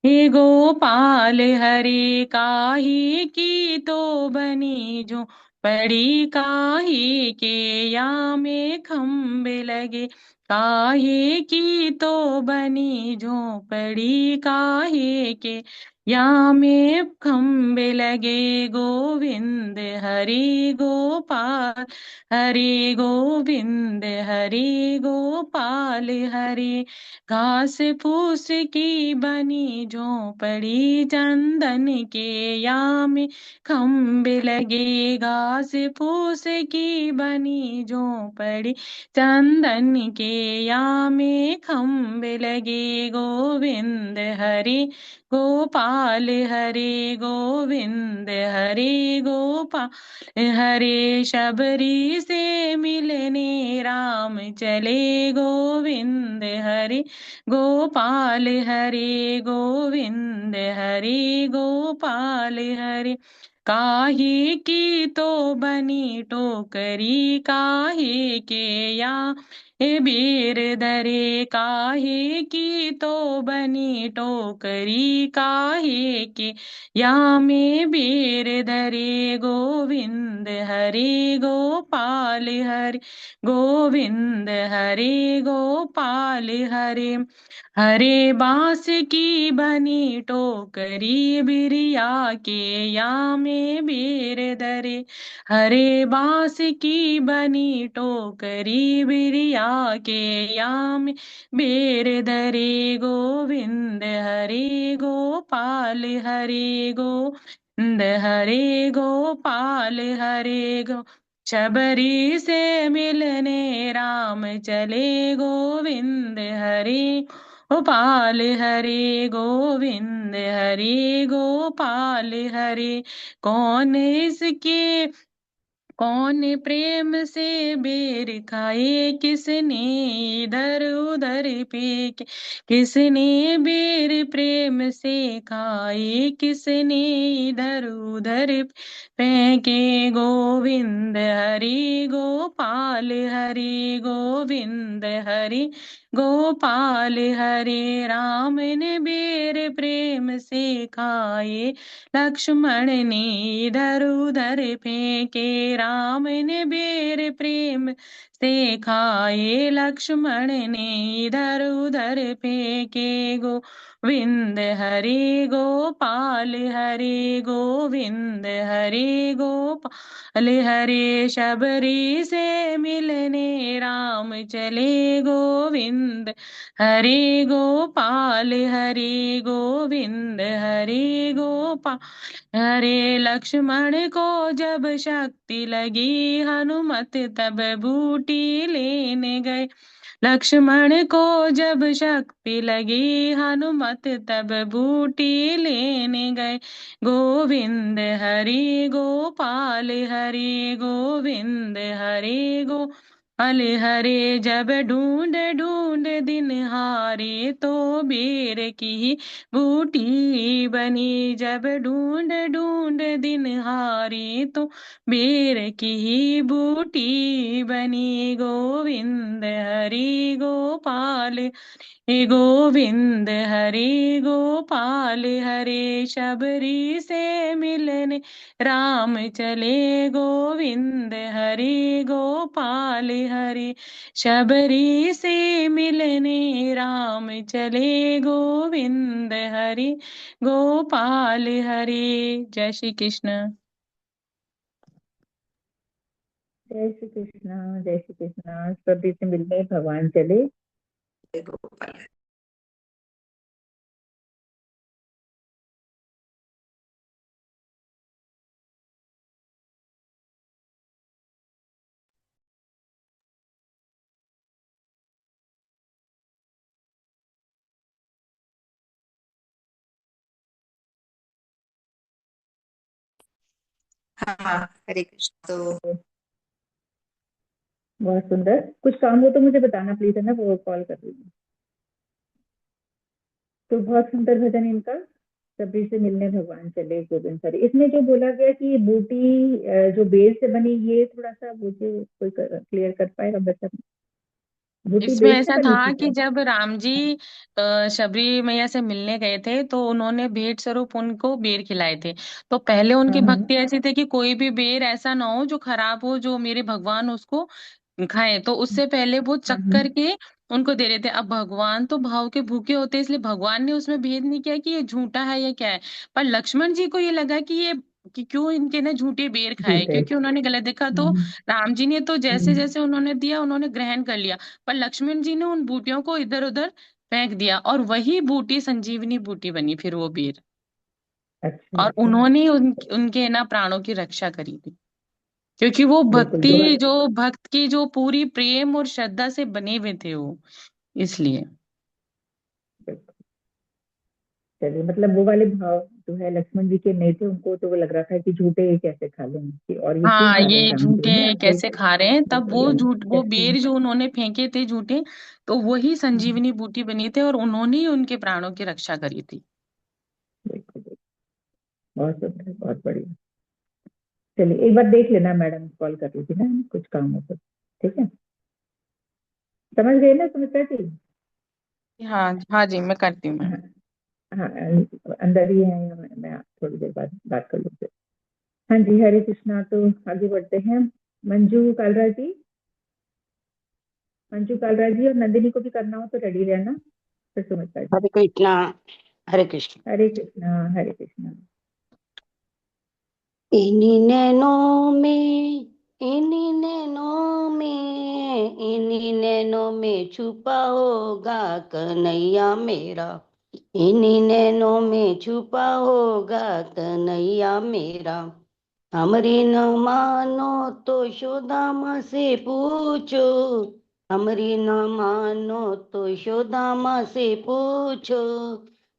हे गोपाल हरे। काहे की तो बनी जो पड़ी, काहे के या में खम्बे लगे। काहे की तो बनी झोपड़ी, काहे के या में खम्बे लगे। गोविंद हरि गोपाल हरि गोविंद हरि गोपाल हरि। घास फूस की बनी झोपड़ी, चंदन के या में खम्बे लगे। घास फूस की बनी झोपड़ी, चंदन के या में खम्बे लगे। गोविंद हरि गोपाल हरे, गोविंद हरे गोपाल हरे। शबरी से मिलने राम चले, गोविंद हरे गोपाल हरे। गोविंद हरे गोपाल हरे। काहे की तो बनी टोकरी, काहे के या हे बीर दरे। काहे की तो बनी टोकरी, काहे के या में बीर दरे। गोविंद हरे गोपाल हरे, गोविंद हरे गोपाल हरे। हरे बांस की बनी टोकरी, बिरिया के या में बीर दरे। हरे बांस की बनी टोकरी, बिरिया के या में बीर दरे। गोविंद हरे गोपाल हरे, गोविंद हरे गोपाल हरे गो। शबरी से मिलने राम चले, गोविंद हरे गोपाल हरे, गोविंद हरे गोपाल हरे। कौन इसके कौन प्रेम से बेर खाए, किसने इधर उधर फेंके। किसने बेर प्रेम से खाए, किसने इधर उधर फेंके। गोविंद हरि गोपाल हरि, गोविंद हरि गोपाल हरे। राम ने बेर प्रेम से खाए, लक्ष्मण ने इधर उधर फेंके। राम ने बेर प्रेम से खाए, लक्ष्मण ने इधर उधर फेंके। गोविंद हरे गोपाल हरे गोविंद हरे गोपाल हरे शबरी से मिलने राम चले गोविंद हरे गोपाल हरे गोविंद हरे गोपाल हरे लक्ष्मण को जब शक्ति लगी हनुमत तब बूटी लेने गए लक्ष्मण को जब शक्ति लगी हनुमत तब बूटी लेने गए गोविंद हरि गोपाल हरि गोविंद हरि गो अल हरे जब ढूंढ ढूंढ दिन हारे तो बेर की बूटी बनी जब ढूंढ ढूंढ दिन हारे तो बेर की बूटी बनी गोविंद हरि गोपाल हे गोविंद हरे गोपाल हरे शबरी से मिलने राम चले गोविंद हरे गोपाल हरे शबरी से मिलने राम चले गोविंद हरे गोपाल हरे। जय श्री कृष्ण। जय श्री कृष्ण, जय श्री कृष्ण। सभी से मिलने भगवान चले। गोपाल। हाँ, हरे कृष्ण। तो बहुत सुंदर। कुछ काम हो तो मुझे बताना प्लीज, है ना, वो कॉल कर रही हूँ। तो बहुत सुंदर भजन इनका। सभी से मिलने भगवान चले गोविंद हरे। इसमें जो बोला गया कि ये बूटी जो बेल से बनी, ये थोड़ा सा मुझे कोई क्लियर कर पाएगा बता। बूटी इसमें बेल से ऐसा बनी था थी कि क्या? जब राम जी शबरी मैया से मिलने गए थे तो उन्होंने भेंट स्वरूप उनको बेर खिलाए थे। तो पहले हाँ उनकी हाँ भक्ति ऐसी थी कि कोई भी बेर ऐसा ना हो जो खराब हो, जो मेरे भगवान उसको खाए। तो उससे पहले वो हाँ चख हाँ। करके उनको दे रहे थे। अब भगवान तो भाव के भूखे होते हैं, इसलिए भगवान ने उसमें भेद नहीं किया कि ये झूठा है या क्या है। पर लक्ष्मण जी को ये लगा कि ये कि क्यों इनके ने झूठे बेर खाए, झूठे। क्योंकि उन्होंने गलत देखा। तो हम्म, राम जी ने तो जैसे हम्म, जैसे उन्होंने दिया उन्होंने ग्रहण कर लिया। पर लक्ष्मण जी ने उन बूटियों को इधर उधर फेंक दिया और वही बूटी संजीवनी बूटी बनी फिर वो बेर। अच्छा और अच्छा। उन्होंने उनके ना प्राणों की रक्षा करी थी, क्योंकि वो बिल्कुल भक्ति बहुत। जो भक्त की जो पूरी प्रेम और श्रद्धा से बने हुए थे वो, इसलिए। बिल्कुल। चलिए, मतलब वो वाले भाव जो है लक्ष्मण जी के नहीं थे, उनको तो वो लग रहा था कि झूठे ये कैसे खा लेंगे, और ये क्यों हाँ, खा रहे हैं ये राम जी, झूठे है ना, कैसे खा रहे हैं, तब वो बिल्कुल। झूठ वो जबकि बेर जो उन्होंने फेंके थे झूठे, तो वही हाँ, संजीवनी बूटी बनी थे और उन्होंने ही उनके प्राणों की रक्षा करी थी। बिल्कुल बिल्कुल। बहुत सुंदर, बहुत बढ़िया। चलिए, एक बार देख लेना, मैडम कॉल कर रही थी ना, कुछ काम हो तो। ठीक है, समझ गए ना सुमित्रा जी? हाँ हाँ जी, मैं करती हूँ मैम। हाँ हाँ, अंदर ही है, या मैं थोड़ी देर बाद बात कर लूँ फिर। हाँ जी, हरे कृष्णा। तो आगे बढ़ते हैं। मंजू कालरा जी, मंजू कालरा जी और नंदिनी को भी करना हो तो रेडी रहना, फिर सुमित्रा जी। हरे कृष्णा। हरे कृष्ण। हरे कृष्णा, हरे कृष्णा। इन्हीं नैनों में, इन्हीं नैनों में, इन्हीं नैनों में छुपा होगा कन्हैया मेरा। इन्हीं नैनों में छुपा होगा कन्हैया मेरा। हमरी न मानो तो यशोदामा से पूछो। हमरी न मानो तो यशोदामा से पूछो।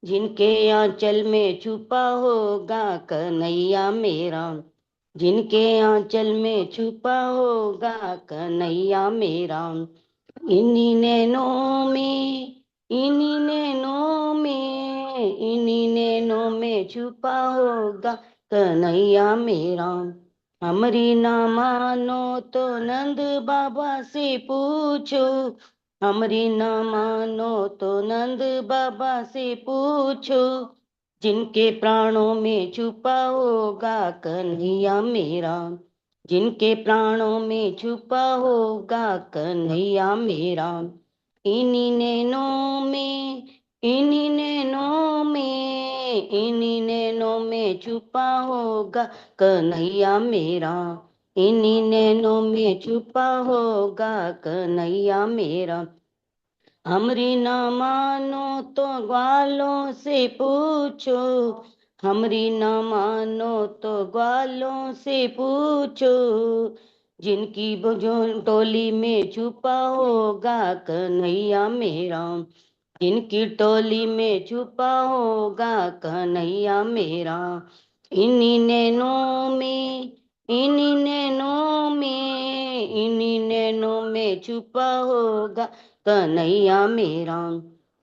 जिनके आंचल में छुपा होगा कन्हैया मेरा। जिनके आंचल में छुपा होगा कन्हैया मेरा। इन्हीं नैनों में, इन्हीं नैनों में, इन्हीं नैनों में छुपा होगा कन्हैया मेरा। हमरी ना मानो तो नंद बाबा से पूछो। हमरी ना मानो तो नंद बाबा से पूछो। जिनके प्राणों में छुपा होगा कन्हैया मेरा। जिनके प्राणों में छुपा होगा कन्हैया मेरा। इन्हीं नैनों में, इन्हीं नैनों इन्हीं नैनों में छुपा होगा कन्हैया मेरा, इन्हीं नैनों में छुपा होगा कन्हैया मेरा। हमरी न मानो तो ग्वालों से पूछो, हमरी न मानो तो ग्वालों से पूछो, जिनकी जो टोली में छुपा होगा कन्हैया मेरा, जिनकी टोली में छुपा होगा कन्हैया मेरा। इन्हीं नैनों में, इन्हीं नैनों में, इन्हीं नैनों में छुपा होगा कन्हैया मेरा।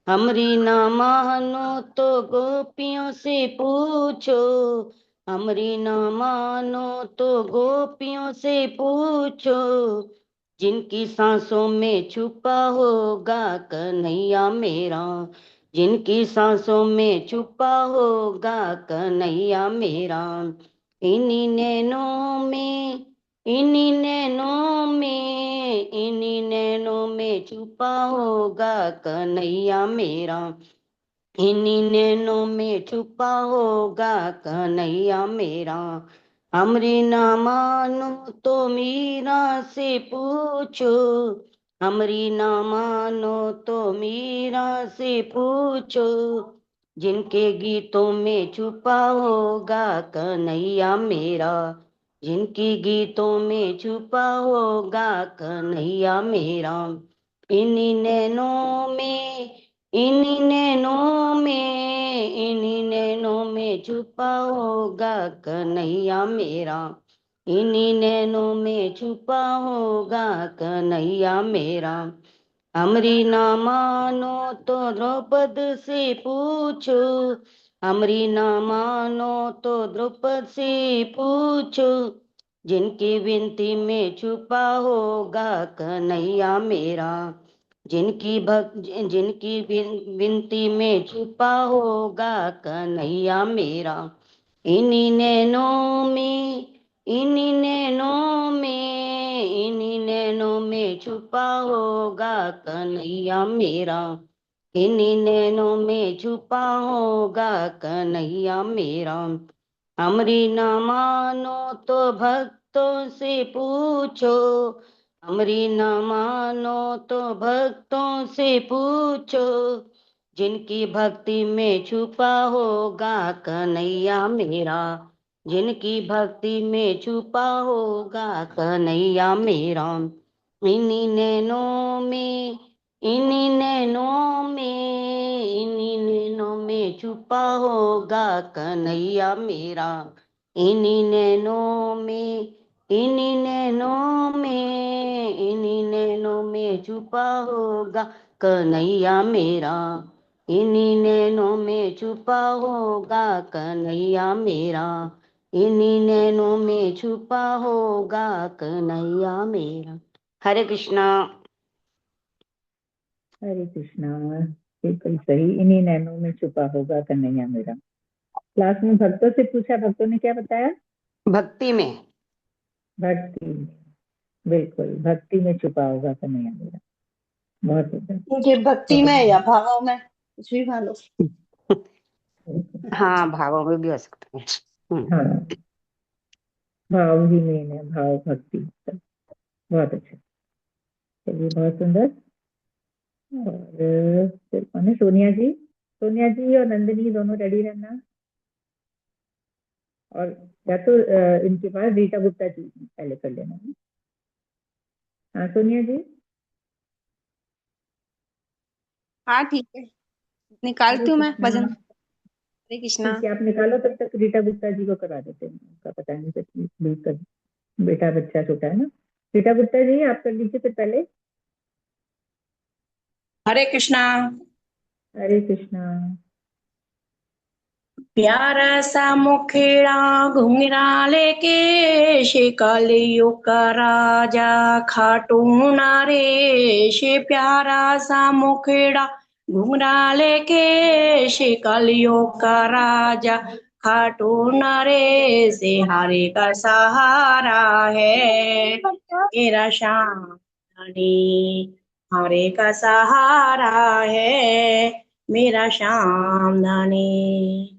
हमरी ना मानो तो गोपियों से पूछो, हमरी ना मानो तो गोपियों से पूछो, जिनकी सांसों में छुपा होगा कन्हैया मेरा, जिनकी सांसों में छुपा होगा कन्हैया मेरा। इन्हीं नैनों में, इन्हीं नैनों में, इन्हीं नैनों में छुपा होगा कन्हैया मेरा, इन्हीं नैनों में छुपा होगा कन्हैया मेरा। हमरी ना मानो तो मीरा से पूछो, हमरी ना मानो तो मीरा से पूछो, जिनके गीतों में छुपा होगा कन्हैया मेरा, जिनकी गीतों में छुपा होगा कन्हैया मेरा। इन्हीं नैनों में, इन्हीं नैनों में, इन्हीं नैनों में छुपा होगा कन्हैया मेरा, इन्हीं नैनों में छुपा होगा कन्हैया मेरा। हमरी ना मानो तो द्रौपद से पूछो, हमरी ना मानो तो द्रौपद से पूछो, जिनकी विनती में छुपा होगा कन्हैया मेरा, जिनकी जिनकी विनती में छुपा होगा कन्हैया मेरा। इन्हीं नैनों में, इन्हीं नैनों में, इन्हीं नैनों में छुपा होगा कन्हैया मेरा, इन्हीं नैनों में छुपा होगा कन्हैया मेरा। हमरी न मानो तो भक्तों से पूछो, हमरी न मानो तो भक्तों से पूछो, जिनकी भक्ति में छुपा होगा कन्हैया मेरा, जिनकी भक्ति में छुपा होगा कन्हैया मेरा। इन्हीं नैनों में, इन्हीं नैनों में, इन्हीं नैनों में छुपा होगा कन्हैया मेरा, इन्हीं नैनों में, इन्हीं नैनों में, इन्हीं नैनों में छुपा होगा कन्हैया मेरा, इन्हीं नैनों में छुपा होगा कन्हैया मेरा, इन्हीं नैनों में छुपा होगा कन्हैया मेरा। हरे कृष्णा। हरे कृष्णा। बिल्कुल सही, इन्हीं नैनों में छुपा होगा कन्हैया मेरा। क्लास में भक्तों से पूछा, भक्तों ने क्या बताया? भक्ति में, भक्ति, बिल्कुल भक्ति में छुपा होगा कन्हैया मेरा। बहुत सुंदर। मुझे भक्ति में या भावों में कुछ भी मान लो। हाँ भावों में भी हो सकता है। हाँ, भाव ही मेन है, भाव भक्ति सब। बहुत अच्छा, चलिए बहुत सुंदर। और फिर कौन है? सोनिया जी, सोनिया जी और नंदिनी दोनों रेडी रहना। और या तो इनके पास रीटा गुप्ता जी पहले कर लेना। हाँ सोनिया जी। हाँ ठीक है, हरे निकालती हूँ मैं कृष्णा। भजन। हरे कृष्णा। ठीक है, आप निकालो, तब तक रीटा गुप्ता जी को करा देते हैं, उनका पता नहीं कर, बेटा बच्चा छोटा है ना। रीटा गुप्ता जी आप कर लीजिए फिर पहले। हरे कृष्णा। हरे कृष्णा। प्यारा सा मुखड़ा घुंघराले के शिकालियों का राजा खाटू नरेश, प्यारा सा मुखड़ा घुंघराले के शिकालियों का राजा खाटू नरेश, हारे का सहारा है मेरा श्याम धनी, हारे का सहारा है मेरा श्याम धनी।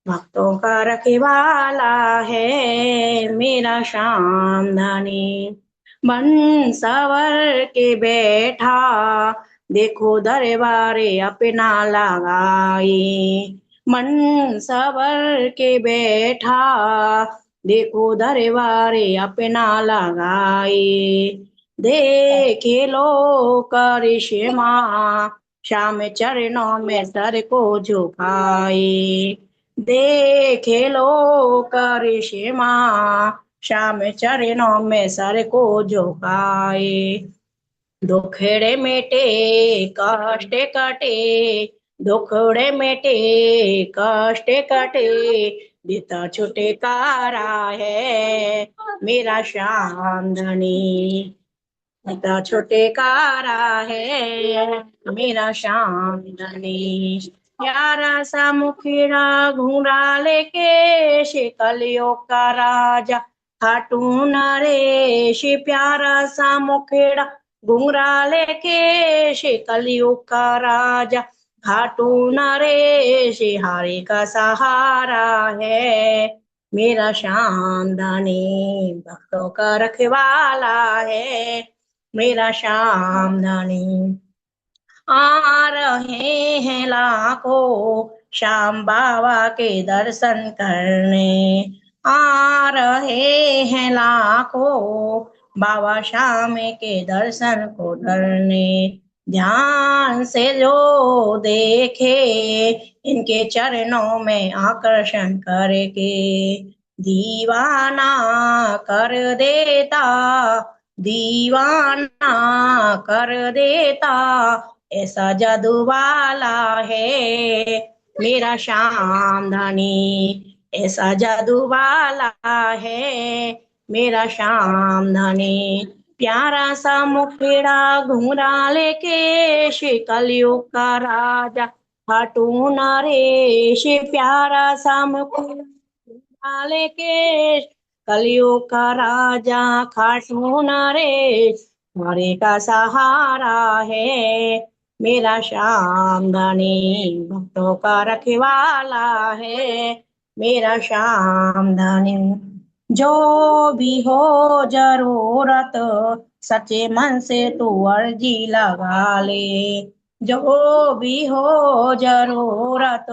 भक्तों का रखवाला है मेरा श्याम धनी। बन सवर के बैठा देखो दरबारे अपना लगाई। मन सवर के बैठा देखो दरबारे अपना लगाई। देखे लो करिश्मा श्याम चरणों में सर को झुकाए। देखे लो करिश्मा श्याम चरणों में सर को झुकाए। दुखड़े मिटे कष्ट कटे दुखड़े मिटे कष्ट कटे देता छुटकारा है मेरा श्याम धनी। देता छुटकारा है मेरा श्याम धनी। प्यारा सा मुखड़ा घुंघराले केश कलियों का राजा खाटू नरेश। प्यारा सा मुखड़ा घुंघराले केश कलियुग का राजा खाटू नरेश। हारे का सहारा है मेरा श्याम धनी। भक्तों का रखवाला है मेरा श्याम धनी। आ रहे हैं लाखों श्याम बाबा के दर्शन करने। आ रहे हैं लाखों बाबा श्याम के दर्शन को करने। ध्यान से जो देखे इनके चरणों में आकर्षण करके दीवाना कर देता दीवाना कर देता। ऐसा जादू वाला है मेरा श्याम धनी। ऐसा जादू वाला है मेरा श्याम धनी। प्यारा सा मुखड़ा घुंघराले केश कलियुग का राजा खाटू नरेश। प्यारा सा मुखड़ा घुंघराले केश कलियुग का राजा खाटू नरेश। हरे का सहारा है मेरा श्याम धनी। भक्तों का रखवाला है मेरा श्याम धनी। जो भी हो जरूरत सच्चे मन से तू अर्जी लगा ले। जो भी हो जरूरत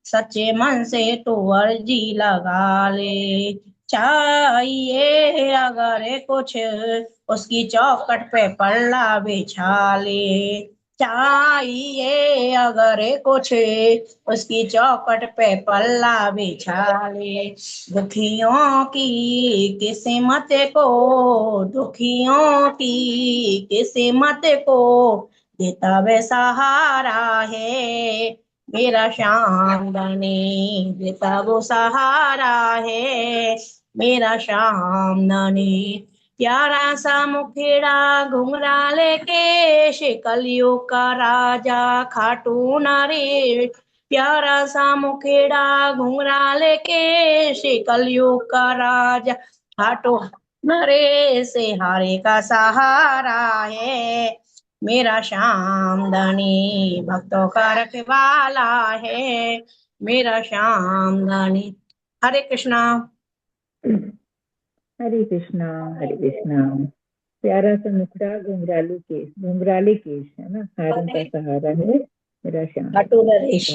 सच्चे मन से तू अर्जी लगा ले। चाहिए अगर कुछ उसकी चौखट पे पल्ला बिछा ले। चाहिए अगर कुछ उसकी चौखट पे पल्ला बिछा ले। दुखियों की किस्मत को दुखियों की किस्मत को देता वे सहारा है मेरा श्याम धनी। देता वो सहारा है मेरा श्याम धनी। प्यारा सा मुखड़ा घुंघराले केश कलियुग का राजा खाटू नरेश। प्यारा सा मुखड़ा घुंघराले केश कलियुग का राजा खाटू नरेश। हारे का सहारा है मेरा श्याम धनी। भक्तों का रखवाला है मेरा श्याम धनी। हरे कृष्णा। हरे कृष्णा हरे कृष्णा। प्यारा सा मुखड़ा घुंघराले केश है ना। हारों का सहारा है मेरा श्याम। खाटू नरेश।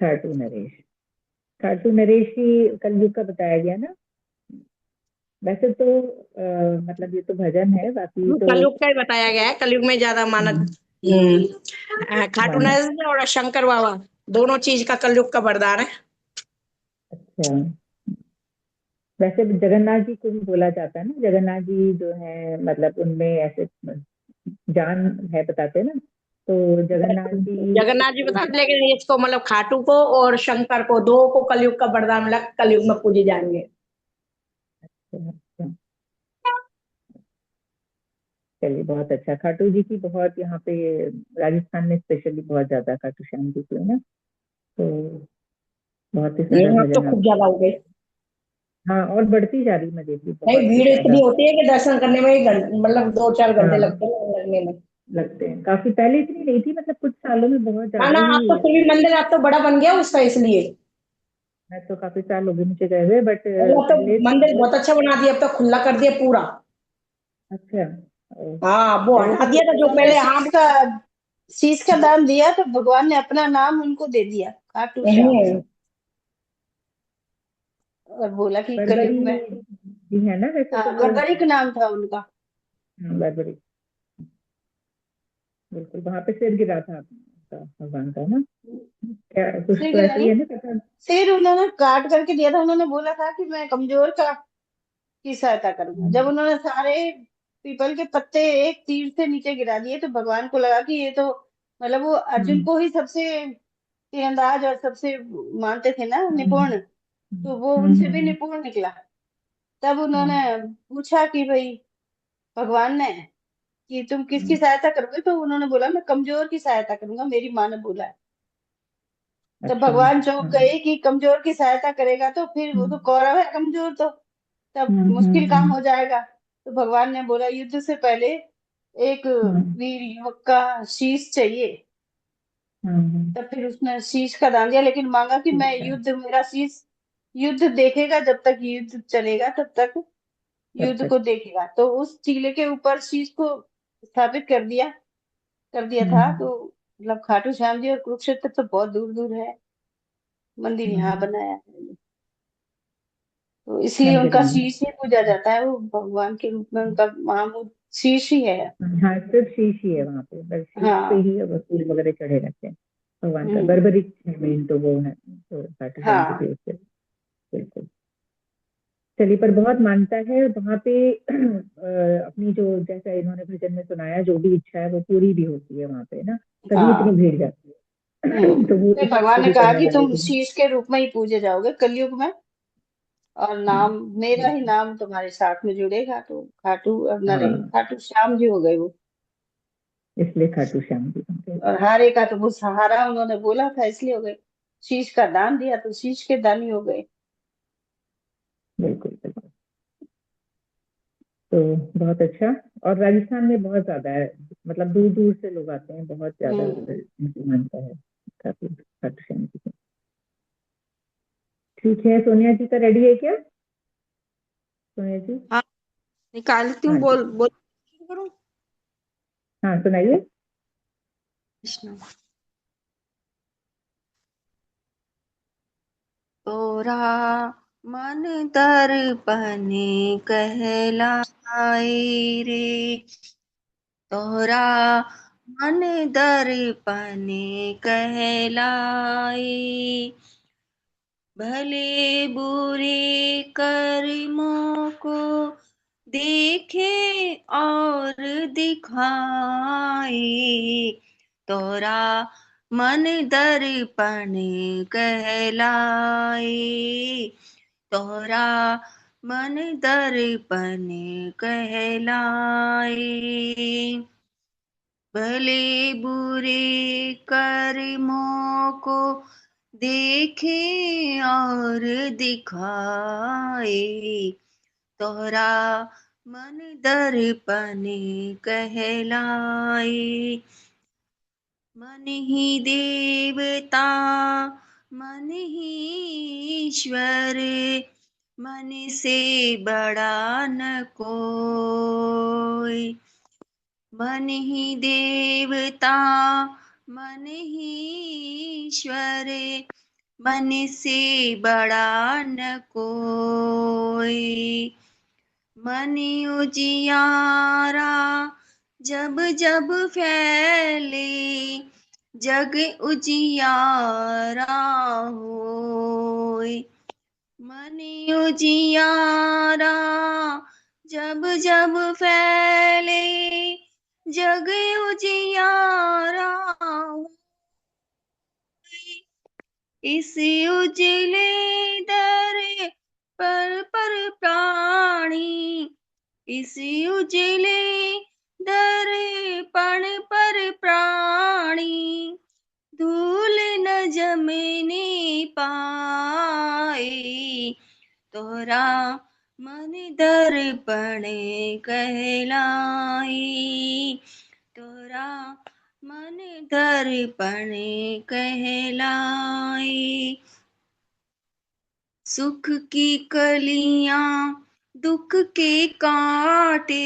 खाटू नरेश। खाटू नरेश ही कलयुग का बताया गया ना। वैसे तो मतलब ये तो भजन है, बाकी तो कलयुग का ही बताया गया है। कलयुग में ज्यादा मानत खाटू नरेश और शंकर बाबा दोनों चीज का कलयुग का वरदान है। अच्छा, वैसे जगन्नाथ जी को भी बोला जाता है ना। जगन्नाथ जी जो है मतलब उनमें ऐसे जान है बताते हैं ना। तो जगन्नाथ जी बताते, लेकिन इसको मतलब खाटू को और शंकर को दो को कलयुग का वरदान मिला, कलयुग में पूजे जाएंगे। चलिए बहुत अच्छा। खाटू जी की बहुत यहाँ पे राजस्थान में स्पेशली बहुत ज्यादा खाटू श्याम जी की है ना। तो बहुत ही सुंदर तो खूब ज्यादा हो गई। हाँ, और बढ़ती जा रही मैं देखी। नहीं, भीड़ इतनी होती है कि दर्शन करने में मतलब 2-4 घंटे लगते हैं लगने में। लगते हैं। काफी पहले इतनी नहीं थी, मतलब कुछ सालों में बहुत ज्यादा अब तो फिर भी मंदिर अब तो बड़ा बन गया उसका, इसलिए मैं तो काफी साल हो गए मुझे गए हुए, बट और अब तो पहले मंदिर बहुत अच्छा बना दिया, अब तो खुला कर दिया पूरा। अच्छा। हाँ, वो पहले हटा तो दिया था जो उन्होंने पहले। हाँ, शीश का दान दिया तो भगवान ने अपना नाम उनको दे दिया, खाटू श्याम, हम्म, और बोला कि बरबरी कलयुग में। भी है ना वैसे तो हाँ, वो। बर्बरिक नाम था उनका। बरबरी, बिल्कुल वहां पे सिर गिरा था आपका भगवान का ना, क्या कुछ सिर तो गिरा ऐसा ही नहीं, है ना पता। सिर उन्होंने काट करके दिया था। उन्होंने बोला था कि मैं कमजोर का की सहायता करूंगा। जब उन्होंने सारे पीपल के पत्ते एक तीर से नीचे गिरा दिए तो भगवान को लगा कि ये तो, मतलब वो अर्जुन हम्म, को ही सबसे तीरंदाज और सबसे मानते थे ना, हम्म, निपुण, तो वो हम्म, उनसे भी निपुण निकला। तब उन्होंने पूछा कि भाई भगवान ने कि तुम किसकी सहायता करोगे, तो उन्होंने बोला मैं कमजोर की सहायता करूंगा, मेरी माँ ने बोला है। तब अच्छा। भगवान चौंक हाँ, गए कि कमजोर की सहायता करेगा तो फिर वो तो कौरव है कमजोर, तो तब मुश्किल काम हो जाएगा। तो भगवान ने बोला युद्ध से पहले एक हम्म, वीर युवक का शीश चाहिए। हम्म, तब फिर उसने शीश का दान दिया, लेकिन मांगा कि मैं ठीक है, युद्ध, मेरा शीश युद्ध देखेगा, जब तक युद्ध चलेगा तब तक तब युद्ध तक। को देखेगा। तो उस टीले के ऊपर शीश को स्थापित कर दिया था। हम्म, तो मतलब खाटू श्याम जी और कुरुक्षेत्र तो बहुत दूर दूर है, मंदिर यहाँ हम्म, बनाया है। तो इसलिए मंदिर उनका में है। शीश ही पूजा जाता है, वो भगवान के रूप में उनका महामूर्त शीश ही है। हाँ, सिर्फ शीश ही है वहां पे, बस शीश पे हाँ। ही अब फूल वगैरह चढ़े रहते हैं भगवान का। हम्म। बर्बरी मेन तो वो है, तो खाटू श्याम जी हाँ। के उससे। बिल्कुल। चलिए, पर बहुत मानता है वहां पे अपनी जो, जैसा इन्होंने भजन में सुनाया, जो भी इच्छा है वो पूरी भी होती है वहां पे ना, तभी इतनी हाँ। भीड़ जाती है। तो वो फिर इस भगवान ने पूरी कहा करने कि वाले तुम भी हैं। शीश के रूप में ही पूजे जाओगे कलयुग में, और नाम मेरा ही बिल्कुल। नाम तुम्हारे साथ में जुड़ेगा, तो खाटू अब नरे हाँ, खाटू श्याम जी हो गए वो। इसलिए खाटू श्याम जी बनते हैं। और हारे का तो वो सहारा उन्होंने बोला था, इसलिए हो गए। शीश का दान दिया तो शीश के दानी हो गए। बिल्कुल बिल्कुल। तो बहुत अच्छा। और राजस्थान में बहुत ज्यादा है, मतलब दूर दूर से लोग आते हैं, बहुत ज्यादा हम्म। उधर उनकी मान्यता है काफी खाटू श्याम जी की। ठीक है, सोनिया जी का रेडी है क्या? सोनिया जी। हाँ, निकालती हूँ, हाँ जी। बोल बोल शुरू करूँ। हाँ, सुनाइए। कृष्ण। तोरा मन दर्पण कहलाए रे, तोरा मन दर्पण कहलाए, भले बुरे कर्मों को देखे और दिखाए, तोरा मन दर्पण कहलाए, तोरा मन दर्पण कहलाए, भले बुरे कर्मों को देखे और दिखाए, तोरा मन दर्पण कहलाए, मन ही देवता मन ही ईश्वर, मन से बड़ा न कोई, मन ही देवता मन ही ईश्वर, मन से बड़ा न कोई, मन उजियारा जब जब फैले, जग उजियारा होय, मन उजियारा जब जब फैले, जग उजियारा होय, इस उजले दर पर प्राणी, इस उजले दर्पण पर प्राणी, धूल न जमने पाए, तोरा मन दर्पण कहलाए, तोरा मन दर्पण कहलाए। सुख की कलियां दुख के कांटे,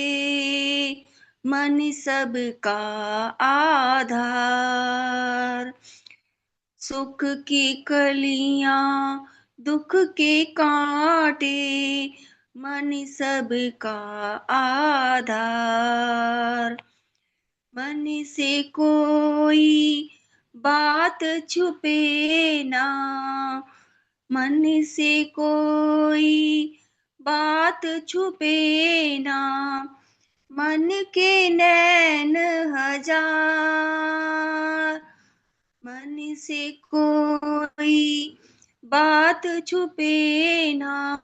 मन सबका आधार। सुख की कलियां दुख के कांटे, मन सबका आधार। मन से कोई बात छुपे ना, मन से कोई बात छुपे ना, मन के नैन हजार। मन से कोई बात छुपे ना,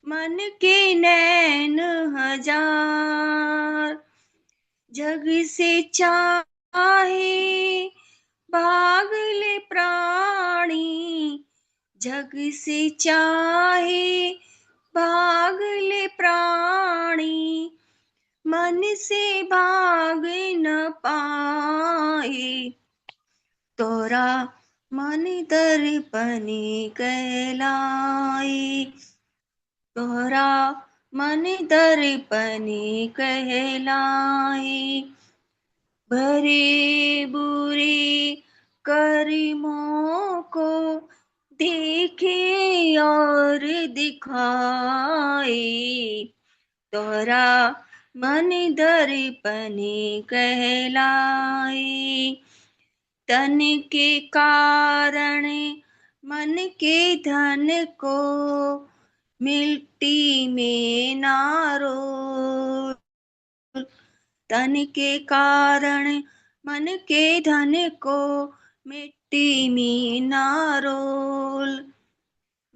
मन के नैन हजार। जग से चाहे भाग ले प्राणी, जग से चाहे भाग ले प्राणी, मन से भाग न पाए। तोरा मन दर्पण कहलाए, तोरा मन दर्पण कहलाए। भरे बुरे कर्मों को देखे और दिखाए, तोरा मन दर्पण कहलाए। तन के कारण मन के धन को मिट्टी में ना रोल। तन के कारण मन के धन को मिट्टी में ना रोल।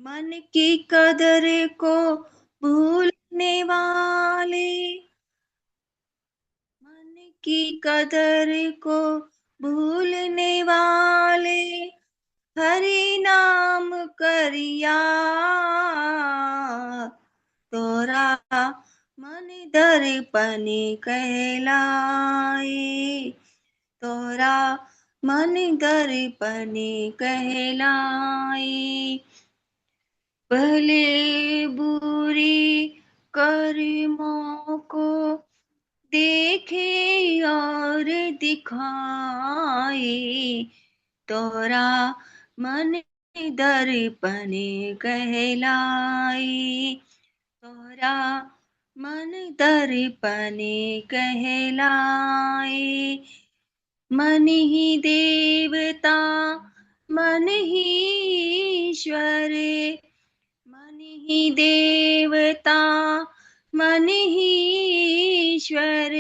मन की कदर को भूलने वाले, मन की कदर को भूलने वाले, हरि नाम करिया। तोरा मन दर्पण कहलाए, तोरा मन दर्पण कहलाए। भले बुरी कर्मों को देखे और दिखाए, तोरा मन दर्पण कहलाए, तोरा मन दर्पण कहलाए। मन ही देवता मन ही ईश्वर, मन ही देवता मन ही ईश्वर,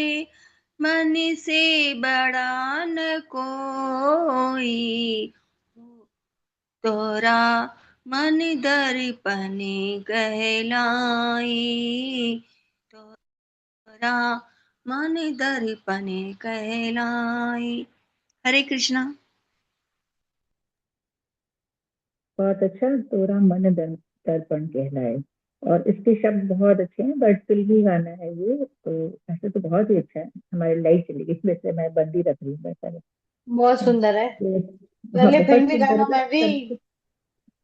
मन से बड़ा न कोई। तोरा मन दर्पण कहलाए, तोरा मन दर्पण कहलाए। हरे कृष्णा। बहुत अच्छा। तोरा मन दर्पण कहलाए, और इसके शब्द बहुत अच्छे हैं, बट फिल्मी गाना है ये, तो ऐसे तो बहुत ही अच्छा है। हमारी लाइफ चली गई, वैसे मैं बंद ही रख रही हूँ वैसा। बहुत सुंदर है। हाँ, पहले बहुत फिल्मी सुंदर गानों है में भी सब कुछ,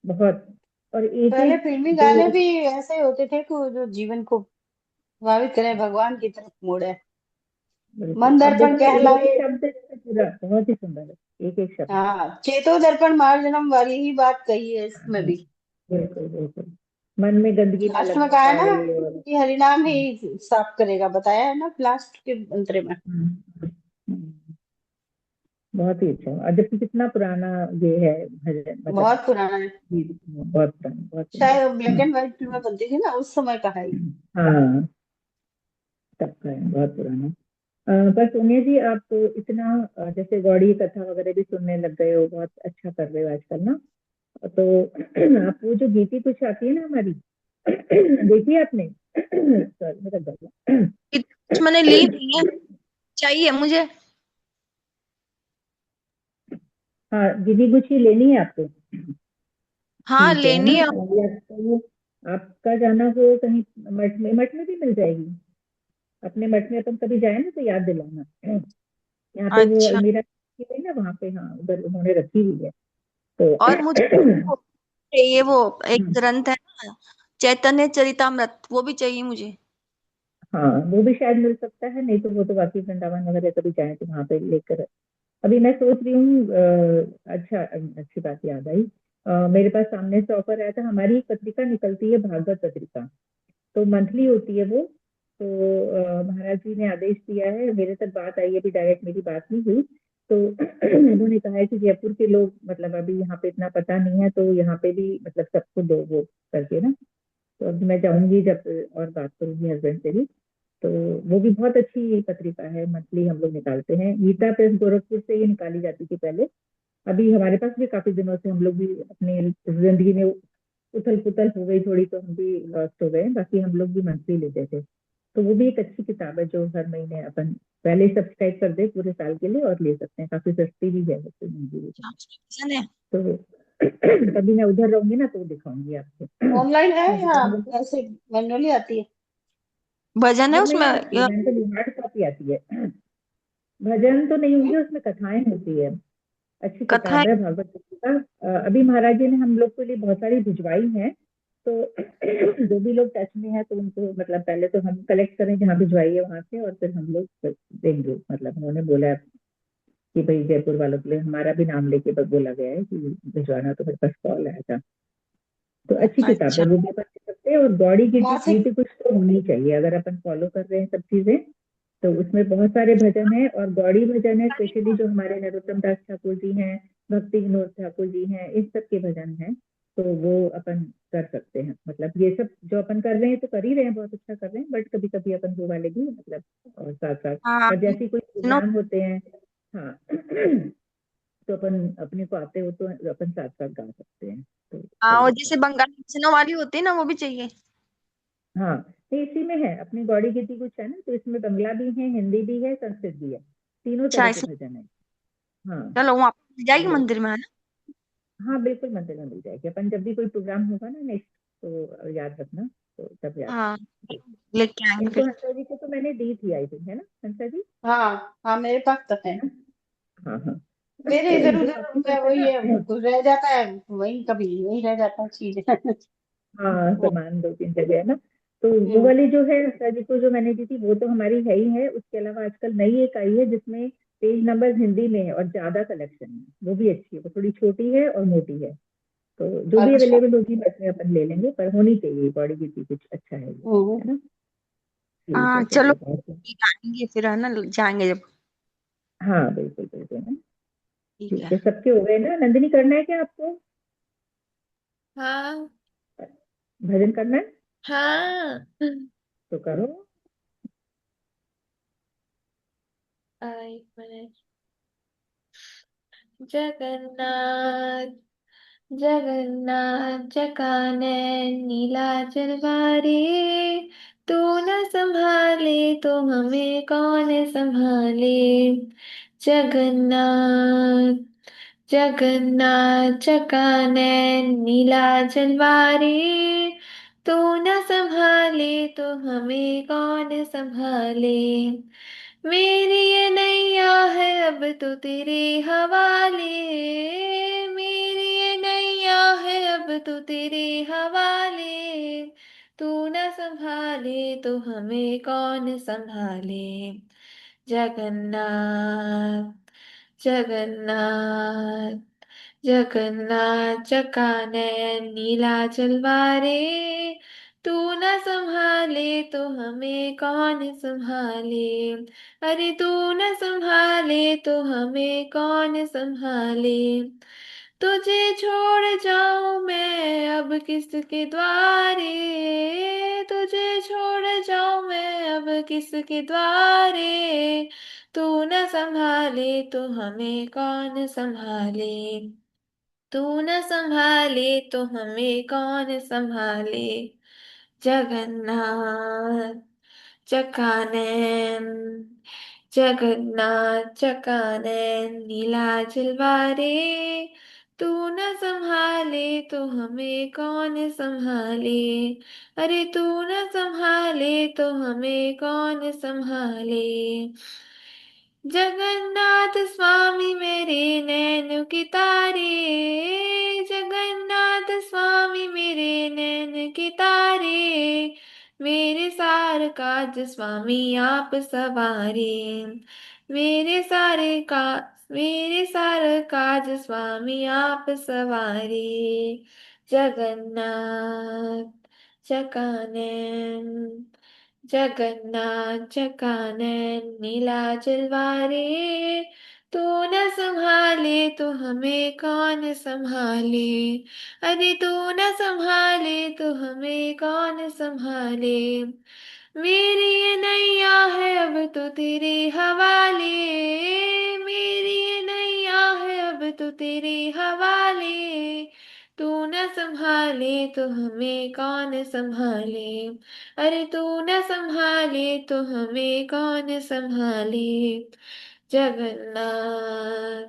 बहुत। और एक पहले एक फिल्मी जो, गाने भी ऐसे होते थे कि वो जो जीवन को प्रभावित करे, भगवान की तरफ मोड़े। बिल्कुल। मन अब दर्पण देखो ना, एक कहलाए। एक शब्द जैसे पूरा बहुत ही सुंदर है, एक एक शब्द। हाँ, चेतो दर्पण मार्जनम वाली ही बात कही है इसमें हाँ, भी। बिल्कुल बिल्कुल। मन में गंदगी न लास्ट में लगने कहा है ना पाए, और कि हरिनाम ही साफ करेगा, बताया है ना लास्ट के अंतरे में। हम्म, बहुत ही अच्छा। और जबकि कितना पुराना ये है भजन, मतलब बहुत पुराना है। गीत, बहुत पुराना, बहुत शायद ब्लैक सुंदर। एंड व्हाइट फिल्में बनती थी ना उस समय का है ये। हाँ, तब का है, बहुत पुराना। बस उमेश जी, आप तो इतना जैसे गौड़ी कथा वगैरह भी सुनने लग गए हो, बहुत अच्छा कर रहे हो आजकल ना। तो आप वो जो गीति कुछ आती है ना हमारी, देखी है आपने? सॉरी, मेरा गला। कुछ मैंने ली नहीं है, चाहिए मुझे। हाँ, दीदी कुछ ही लेनी है आपको? हाँ ठीक है ना? लेनी है। या तो आपका जाना हो कहीं मठ में भी मिल जाएगी। अपने मठ में अपन कभी जाए ना तो याद दिलाना। यहाँ पे वो अच्छा, अलमीरा रखी हुई है ना, वहाँ पे, हाँ, उधर उन्होंने रखी हुई है तो। और मुझे चाहिए वो एक हम्म, ग्रंथ है ना, चैतन्य चरितमृत, वो भी चाहिए मुझे। हाँ वो भी शायद मिल सकता है, नहीं तो वो तो बाकी वृंदावन वगैरह कभी जाए तो वहां पे लेकर। अभी मैं सोच रही हूँ अच्छा अच्छी बात याद आई। मेरे पास सामने से ऑफर आया था, हमारी एक पत्रिका निकलती है भागवत पत्रिका, तो मंथली होती है वो। तो महाराज जी ने आदेश दिया है, मेरे तक बात आई है, अभी डायरेक्ट मेरी बात नहीं हुई। तो उन्होंने कहा है कि जयपुर के लोग मतलब अभी यहाँ पे इतना पता नहीं है, तो यहाँ पे भी मतलब सबको दो वो करके ना। तो अब मैं जाऊंगी जब और बात करूंगी हस्बैंड से भी। तो वो भी बहुत अच्छी पत्रिका है, मंथली हम लोग निकालते हैं, गीता प्रेस गोरखपुर से ये निकाली जाती थी पहले। अभी हमारे पास भी काफी दिनों से हम लोग भी अपनी जिंदगी में उथल पुथल हो गई थोड़ी, तो हम भी लॉस्ट हो गए, बाकी हम लोग भी मंथली लेते थे। तो वो भी एक अच्छी किताब है जो हर महीने अपन पहले ही सब्सक्राइब कर दे पूरे साल के लिए और ले सकते हैं, काफी सस्ती भी है वैसे, महंगी भी अच्छा, उसमें भजन है? है। तो कभी मैं उधर रहूंगी ना तो दिखाऊंगी आपको। ऑनलाइन है मैं या दिखाऊंगी तो। ऐसे मैनुअली आती है? भजन है उसमें नहीं आती है, या मैंने तो हार्ड कॉपी आती है। भजन तो नहीं होंगे उसमें, कथाएं होती है। अच्छी कथा है? किताब है भागवत गीता। अभी महाराज जी ने हम लोग के लिए बहुत सारी भिजवाई हैं। तो जो भी लोग टच में है तो उनको मतलब पहले तो हम कलेक्ट करें जहाँ भिजवाई है वहां से, और फिर हम लोग देंगे। मतलब उन्होंने बोला है कि भाई जयपुर वालों के लिए हमारा भी नाम लेके बस बोला गया है कि भिजवाना, तो मेरे पास कॉल आया था। तो अच्छी किताब है अच्छा। वो भी अपन ले सकते हैं। और गौड़ी गीति मासिक। गीति कुछ तो होनी चाहिए, अगर अपन फॉलो कर रहे हैं सब चीजें। तो उसमें बहुत सारे भजन है, और गौड़ी भजन है, स्पेशली जो हमारे नरोत्तम दास ठाकुर जी हैं, भक्ति विनोद ठाकुर जी हैं, इस सब के भजन हैं। तो वो अपन कर सकते हैं, मतलब ये सब जो अपन कर रहे हैं तो कर ही रहे हैं, बहुत अच्छा कर रहे हैं, बट कभी कभी अपन वो वाले भी मतलब और साथ साथ, हाँ, और जैसे कोई नो। प्रोग्राम होते हैं। हाँ तो अपन अपने को आते हो तो अपन साथ साथ गा सकते हैं, तो हाँ, सही और रहता जैसे है। बंगाली भजनों वाली होती है ना, वो भी चाहिए। हाँ तो इसी में है अपनी गौड़ी गीति कुछ है ना, तो इसमें बंगला भी है, हिंदी भी है, संस्कृत भी है, तीनों अच्छा, तरह के इसमें भजन है। हाँ चलो वहाँ मिल जाएगी तो मंदिर में, है ना? हाँ बिल्कुल मंदिर में मिल जाएगी, अपन जब भी कोई प्रोग्राम होगा ना नेक्स्ट, तो याद रखना, तो तब याद। हाँ, लेके आएंगे इनको फिर। हंसा जी को तो मैंने दी थी आई थिंक, है ना हंसा जी? हाँ हाँ, मेरे पास तो है है। ना? हाँ हाँ। मेरे इधर जो उधर कॉपी मैं होता वही है है, ना। कुछ रह जाता है वही, कभी वही रह जाता है चीज। हाँ वो। सामान दो तीन जगह है ना। तो वो हम्म। वाली जो है हंसा जी को जो मैंने दी थी वो तो हमारी है ही है, उसके अलावा आजकल नई एक आई है जिसमें पेज नंबर हिंदी में है और ज्यादा कलेक्शन है, वो भी अच्छी है, वो थोड़ी छोटी है और मोटी है। तो जो भी अच्छा। अवेलेबल होगी बस में अपन ले लेंगे, पर होनी चाहिए बॉडी की चीज, कुछ अच्छा है ये, हम्म। है ना? ठीक हाँ है चलो, चलिए बहुत है। आएंगे फिर, है ना, जाएंगे जब। हाँ बिल्कुल बिल्कुल है। ठीक ठीक है। है, सबके हो गए ना? नंदिनी करना है क्या आपको? हाँ भजन करना है हाँ। तो करो। एक मिनट। जगन्नाथ जगन्नाथ जगाने नीलाचल वारे, तू न संभाले तो हमें कौन संभाले। जगन्नाथ जगन्नाथ जगाने नीलाचल वारे, तू न संभाले तो हमें कौन संभाले। मेरी ये नैया है अब तो तेरे हवाले, मेरी ये नैया है अब तो तेरे हवाले, तू न संभाले तो हमें कौन संभाले। जगन्नाथ जगन्नाथ जगन्नाथ जगाने नीलाचल वारे, तू न संभाले तो हमें कौन संभाले। अरे तू न संभाले तो हमें कौन संभाले। तुझे छोड़ जाऊं मैं अब किसके द्वारे, तुझे छोड़ जाऊं मैं अब किसके द्वारे, तू न संभाले तो हमें कौन संभाले। तू न संभाले तो हमें कौन संभाले। जगन्नाथ जगानैन जगन्नाथ जगानैन नीलाचल वारे, तू न संभाले तो हमें कौन संभाले। अरे तू न संभाले तो हमें कौन संभाले। जगन्नाथ स्वामी मेरे नैन की तारे, जगन्नाथ स्वामी काज स्वामी आप सवारे। मेरे सारे काज स्वामी आप सवारे। जगन्नाथ चकानन जगन्नाथ चकानन नीलाचल वारे। तू न संभाले तो हमें कौन संभाले। अरे तू न संभाले तो हमें कौन संभाले। मेरी ये नैया है अब तो तेरे हवाले। मेरी ये नैया है अब तो तेरे हवाले। तू न संभाले तो हमें कौन संभाले। अरे तू न संभाले तो हमें कौन संभाले। जगन्नाथ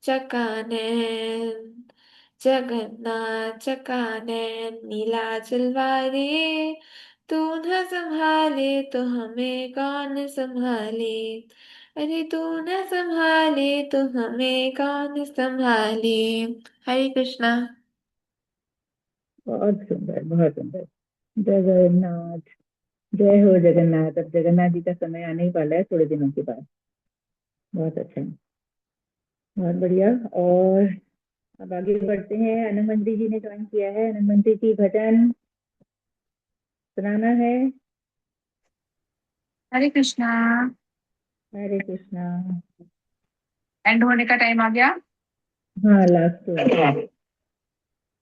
चकानन जगन्नाथ चकानन नीलाचल वारे। तू न संभाले तो हमें कौन संभाले। अरे तू न संभाले तो हमें कौन संभाले। हरे कृष्णा। बहुत सुंदर, बहुत सुंदर। जगन्नाथ, जय हो जगन्नाथ। अब जगन्नाथ जी का समय आने ही वाला है थोड़े दिनों के बाद। बहुत अच्छा, बहुत बढ़िया। और अब आगे बढ़ते हैं। हनुमंती जी ने ज्वाइन किया है। हनुमंती जी, भजन सुनाना है। हरे कृष्णा। हरे कृष्णा। एंड होने का टाइम आ गया। हाँ, लास्ट तो है।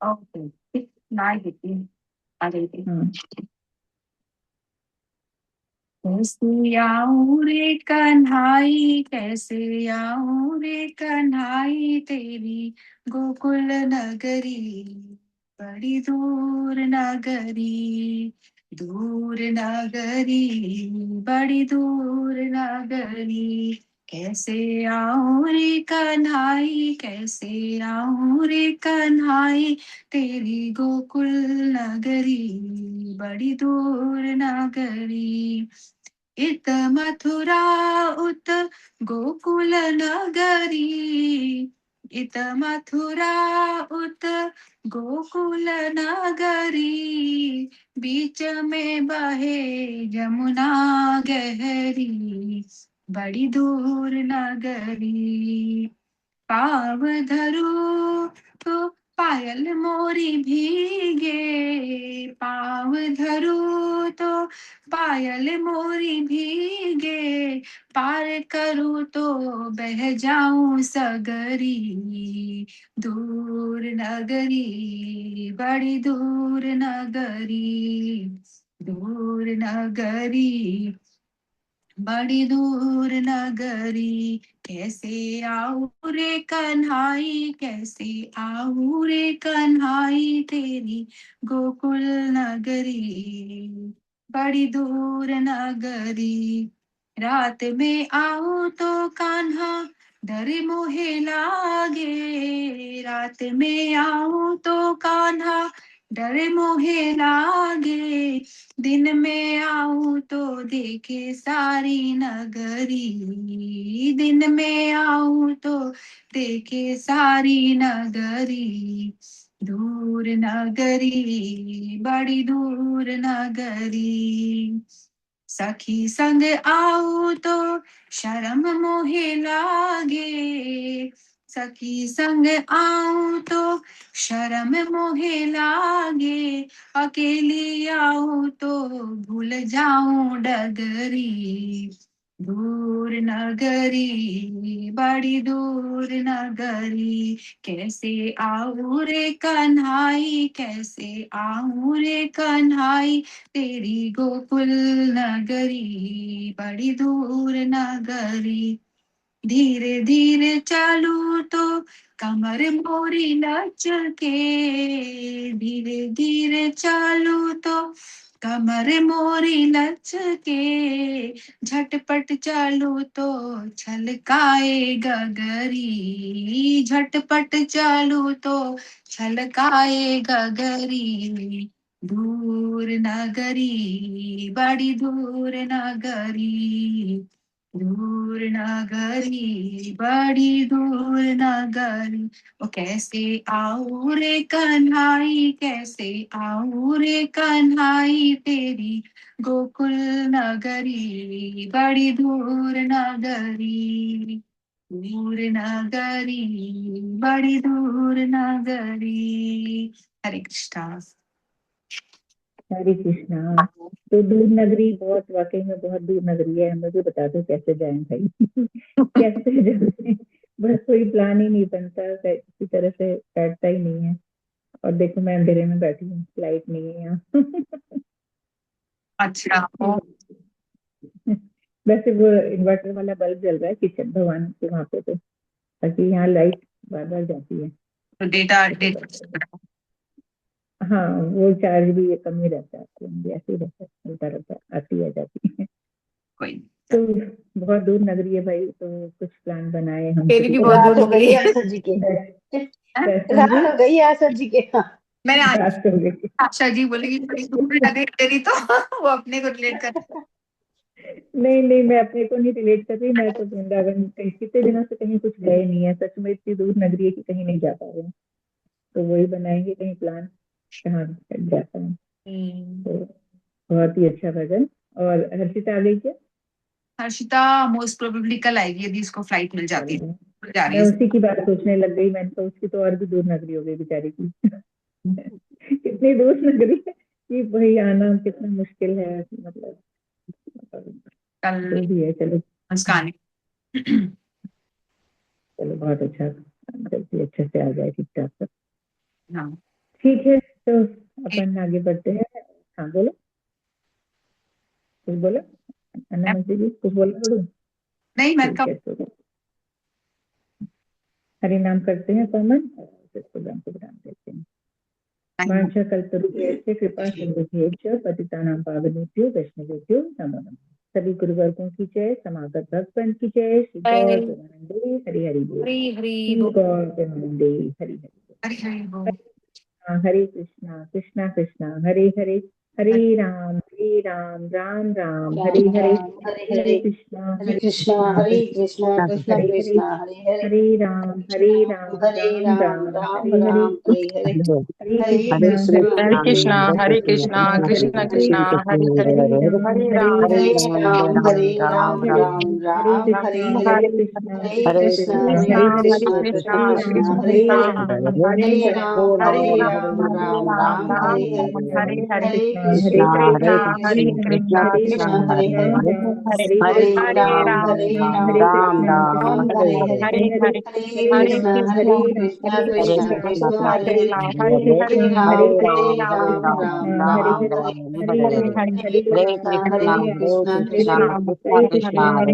ओके, नाइन एटी आ गई थी। हाँ, कैसे आऊं रे कन्हाई, कैसे आऊं रे कन्हाई, तेरी गोकुल नगरी बड़ी दूर नगरी। दूर नगरी बड़ी दूर नगरी। कैसे आऊं रे कन्हाई, कैसे आऊं रे कन्हाई, तेरी गोकुल नगरी बड़ी दूर नगरी। इत मथुरा उत गोकुल नगरी, इत मथुरा उत गोकुल नगरी। बीच में बहे यमुना गहरी, बड़ी दूर नगरी। पाव धरो तो पायल मोरी भीगे, पाव धरो तो पायल मोरी भीगे। पार करूँ तो बह जाऊं सगरी, दूर नगरी बड़ी दूर नगरी। दूर नगरी बड़ी दूर नगरी। कैसे आऊं रे कन्हाई, कैसे आऊं रे कन्हाई, तेरी गोकुल नगरी बड़ी दूर नगरी। रात में आऊं तो कान्हा डर मोहे लागे, रात में आऊं तो कान्हा डर मोहे लागे। दिन में आऊं तो देखे सारी नगरी, दिन में आऊं तो देखे सारी नगरी। दूर नगरी बड़ी दूर नगरी। सखी संग आऊं तो शर्म मोहे लागे, सखी संग आऊं तो शर्म मोहे लागे। अकेली आऊं तो भूल जाऊं डगरी, दूर नगरी बड़ी दूर नगरी। कैसे आऊं रे कन्हाई, कैसे आऊं रे कन्हाई, तेरी गोकुल नगरी बड़ी दूर नगरी। धीरे धीरे चलूं तो कमर मोरी लचके, धीरे धीरे चलूं तो कमर मोरी लचके। झटपट चलूं तो छलकाए गगरी, झटपट चलूं तो छलकाए गगरी। दूर नगरी बड़ी दूर नगरी। दूर नगरी बड़ी दूर नगरी, वो कैसे आऊं रे कन्हाई, कैसे आऊं रे कन्हाई तेरी गोकुल नगरी बड़ी दूर नगरी, दूर नगरी बड़ी दूर नगरी। हरे कृष्णा। हरे कृष्णा। तो दूर नगरी बहुत, वाकई में बहुत दूर नगरी है, मुझे बता दो कैसे जाएं भाई। कैसे जाएं, बस कोई प्लान ही नहीं बनता, किसी तरह से बैठता ही नहीं है। और देखो मैं अंधेरे में बैठी हूँ, लाइट नहीं है यहाँ। अच्छा, वैसे वो इन्वर्टर वाला बल्ब जल रहा है किचन भगवान के वहां पे, तो ताकि यहाँ लाइट बार बार जाती है। तो डेटा हाँ, वो चार्ज भी ये कम ही रहता है, तो भी ऐसे ही रहता है, चलता रहता है, आती है जाती है। कोई तो बहुत दूर नगरी है भाई, तो कुछ प्लान बनाए हम तेरी भी कुछ। बहुत दूर रात हो गई नगरी है है। आशा जी के, वैष्णव रात जी, हो गई है आशा जी के। मैंने आज रात हो गई। आशा जी बोलेगी बड़ी दूर नगरी तेरी, तो वो अपने को रिलेट कर। नहीं नहीं, मैं अपने को नहीं रिलेट कर रही, मैं तो वृंदावन कहीं कितने दिनों से कहीं कुछ गए नहीं है, सच में इतनी दूर नगरी है कि कहीं नहीं जा पा रहे हैं। तो वही बनाएंगे कहीं प्लान, कहाँ जाता है। तो बहुत ही अच्छा भजन। और हर्षिता आ गई क्या? हर्षिता मोस्ट प्रोबेबली कल आएगी यदि इसको फ्लाइट मिल जाती है, जा रही मैं है। उसी की बात सोचने लग गई, मैंने तो उसकी तो और भी दूर नगरी हो गई बेचारी की। कितनी दूर नगरी है कि वही आना कितना मुश्किल है, मतलब कल जो भी है। चलो मुस्कान। चलो, बहुत अच्छा, जल्दी अच्छे से आ जाए ठीक ठाक सब। हाँ, ठीक है, तो अपन आगे बढ़ते हैं। हाँ बोलो, कुछ बोला अन्ना मसी जी, कुछ बोला बोलूं? नहीं मैं ठीक कब है, तो हरि नाम करते हैं कॉमन, और फिर प्रोग्राम को विराम देते हैं। वांछा कल्पतरुभ्यश्च कृपा सिंधुभ्यश्च पतितानां पावनेभ्यो वैष्णवेभ्यो नमो नमः। सभी गुरुवर्गों की जय, समागत भक्तगण की जय। श्री गौर प्रेमानंदे हरि हरि बोल। हरी हरी श्री बोल, गौर प्रेमानंदे हरि हरि बोल। हरी हरी बोल, हरे कृष्णा कृष्णा कृष्णा हरे हरे, हरे राम राम राम हरे राम हरे, राम हरे हरे हरे, हरे कृष्णा कृष्णा हरे कृष्णा कृष्णा कृष्णा हरे हरे, कृष्णा हरे हरे, हरे राम हरे राम राम राम राम हरे हरे, राम हरे हरे, हरे हरे कृष्णा कृष्णा हरे हरे कृष्णा कृष्णा हरे कृष्णा कृष्णा कृष्णा हरे कृष्ण कृष्णा हरे, कृष्णा हरे हरे, हरे हरे हरे राम हरे राम राम हरे राम हरे राम हरे कृष्णा हरे, कृष्णा हरे कृष्णा कृष्णा कृष्णा हरे हरे कृष्णा कृष्णा कृष्णा हरे कृष्णा कृष्ण हरे कृष्णा हरे, हरे हरे हरे, राम राम राम राम हरे हरे, हरे हरे, हरे हरे कृष्णा कृष्णा हरे कृष्णा कृष्णा कृष्णा कृष्ण हरे हरे, हरे हरे, हरे हरे हरे राम राम हरे हरे, हरे हरे, हरे कृष्णा हरे कृष्णा कृष्णा कृष्णा हरे हरे, कृष्णा हरे हरे, हरे हरे राम राम राम राम हरे हरे, हरे हरे, हरे हरे कृष्णा कृष्णा कृष्णा कृष्णा हरे कृष्णा हरे,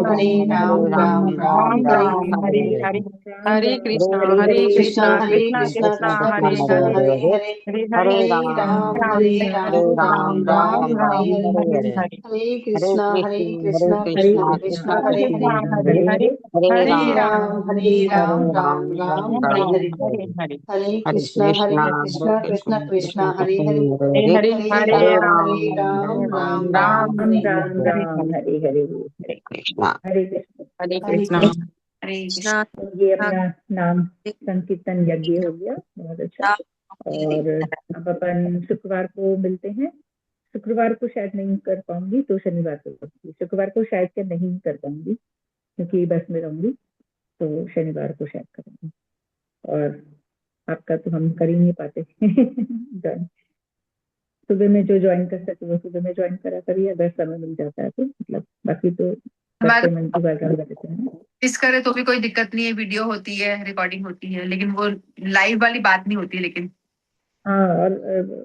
हरे राम राम राम राम हरे हरे हरे, हरे, हरे कृष्णा कृष्णा कृष्णा कृष्णा कृष्णा हरे कृष्णा हरे, हरे हरे, हरे हरे, हरे राम राम हरे हरे, हरे हरे, हरे कृष्णा हरे कृष्णा कृष्णा कृष्णा हरे कृष्णा हरे, हरे हरे, हरे हरे राम राम राम राम हरे राम हरे, हरे हरे, हरे हरे कृष्णा कृष्णा कृष्णा हरे हरे, हरे हरे, हरे हरे राम राम राम राम राम हरे हरे, राम हरे राम हरे, हरे हरे, हरे कृष्ण। हरे हरे कृष्णा। कृष्ण। हरे कृष्णा कृष्ण। तो ये अपना नाम संकीर्तन यज्ञ हो गया, बहुत अच्छा। और अब अपन शुक्रवार को मिलते हैं। शुक्रवार को शायद नहीं कर पाऊंगी, तो शनिवार को करूंगी। शुक्रवार को शायद के नहीं कर पाऊंगी क्योंकि बस में रहूंगी, तो शनिवार को शायद करूंगी। और आपका तो हम कर ही नहीं पाते। ज्वाइन सुबह में जो ज्वाइन कर सके वो सुबह में ज्वाइन करा करिए, अगर समय मिल जाता है तो, मतलब बाकी तो हमारे करते मन की बात कर देते हैं। मिस करे तो भी कोई दिक्कत नहीं है, वीडियो होती है, रिकॉर्डिंग होती है, लेकिन वो लाइव वाली बात नहीं होती। लेकिन हाँ, और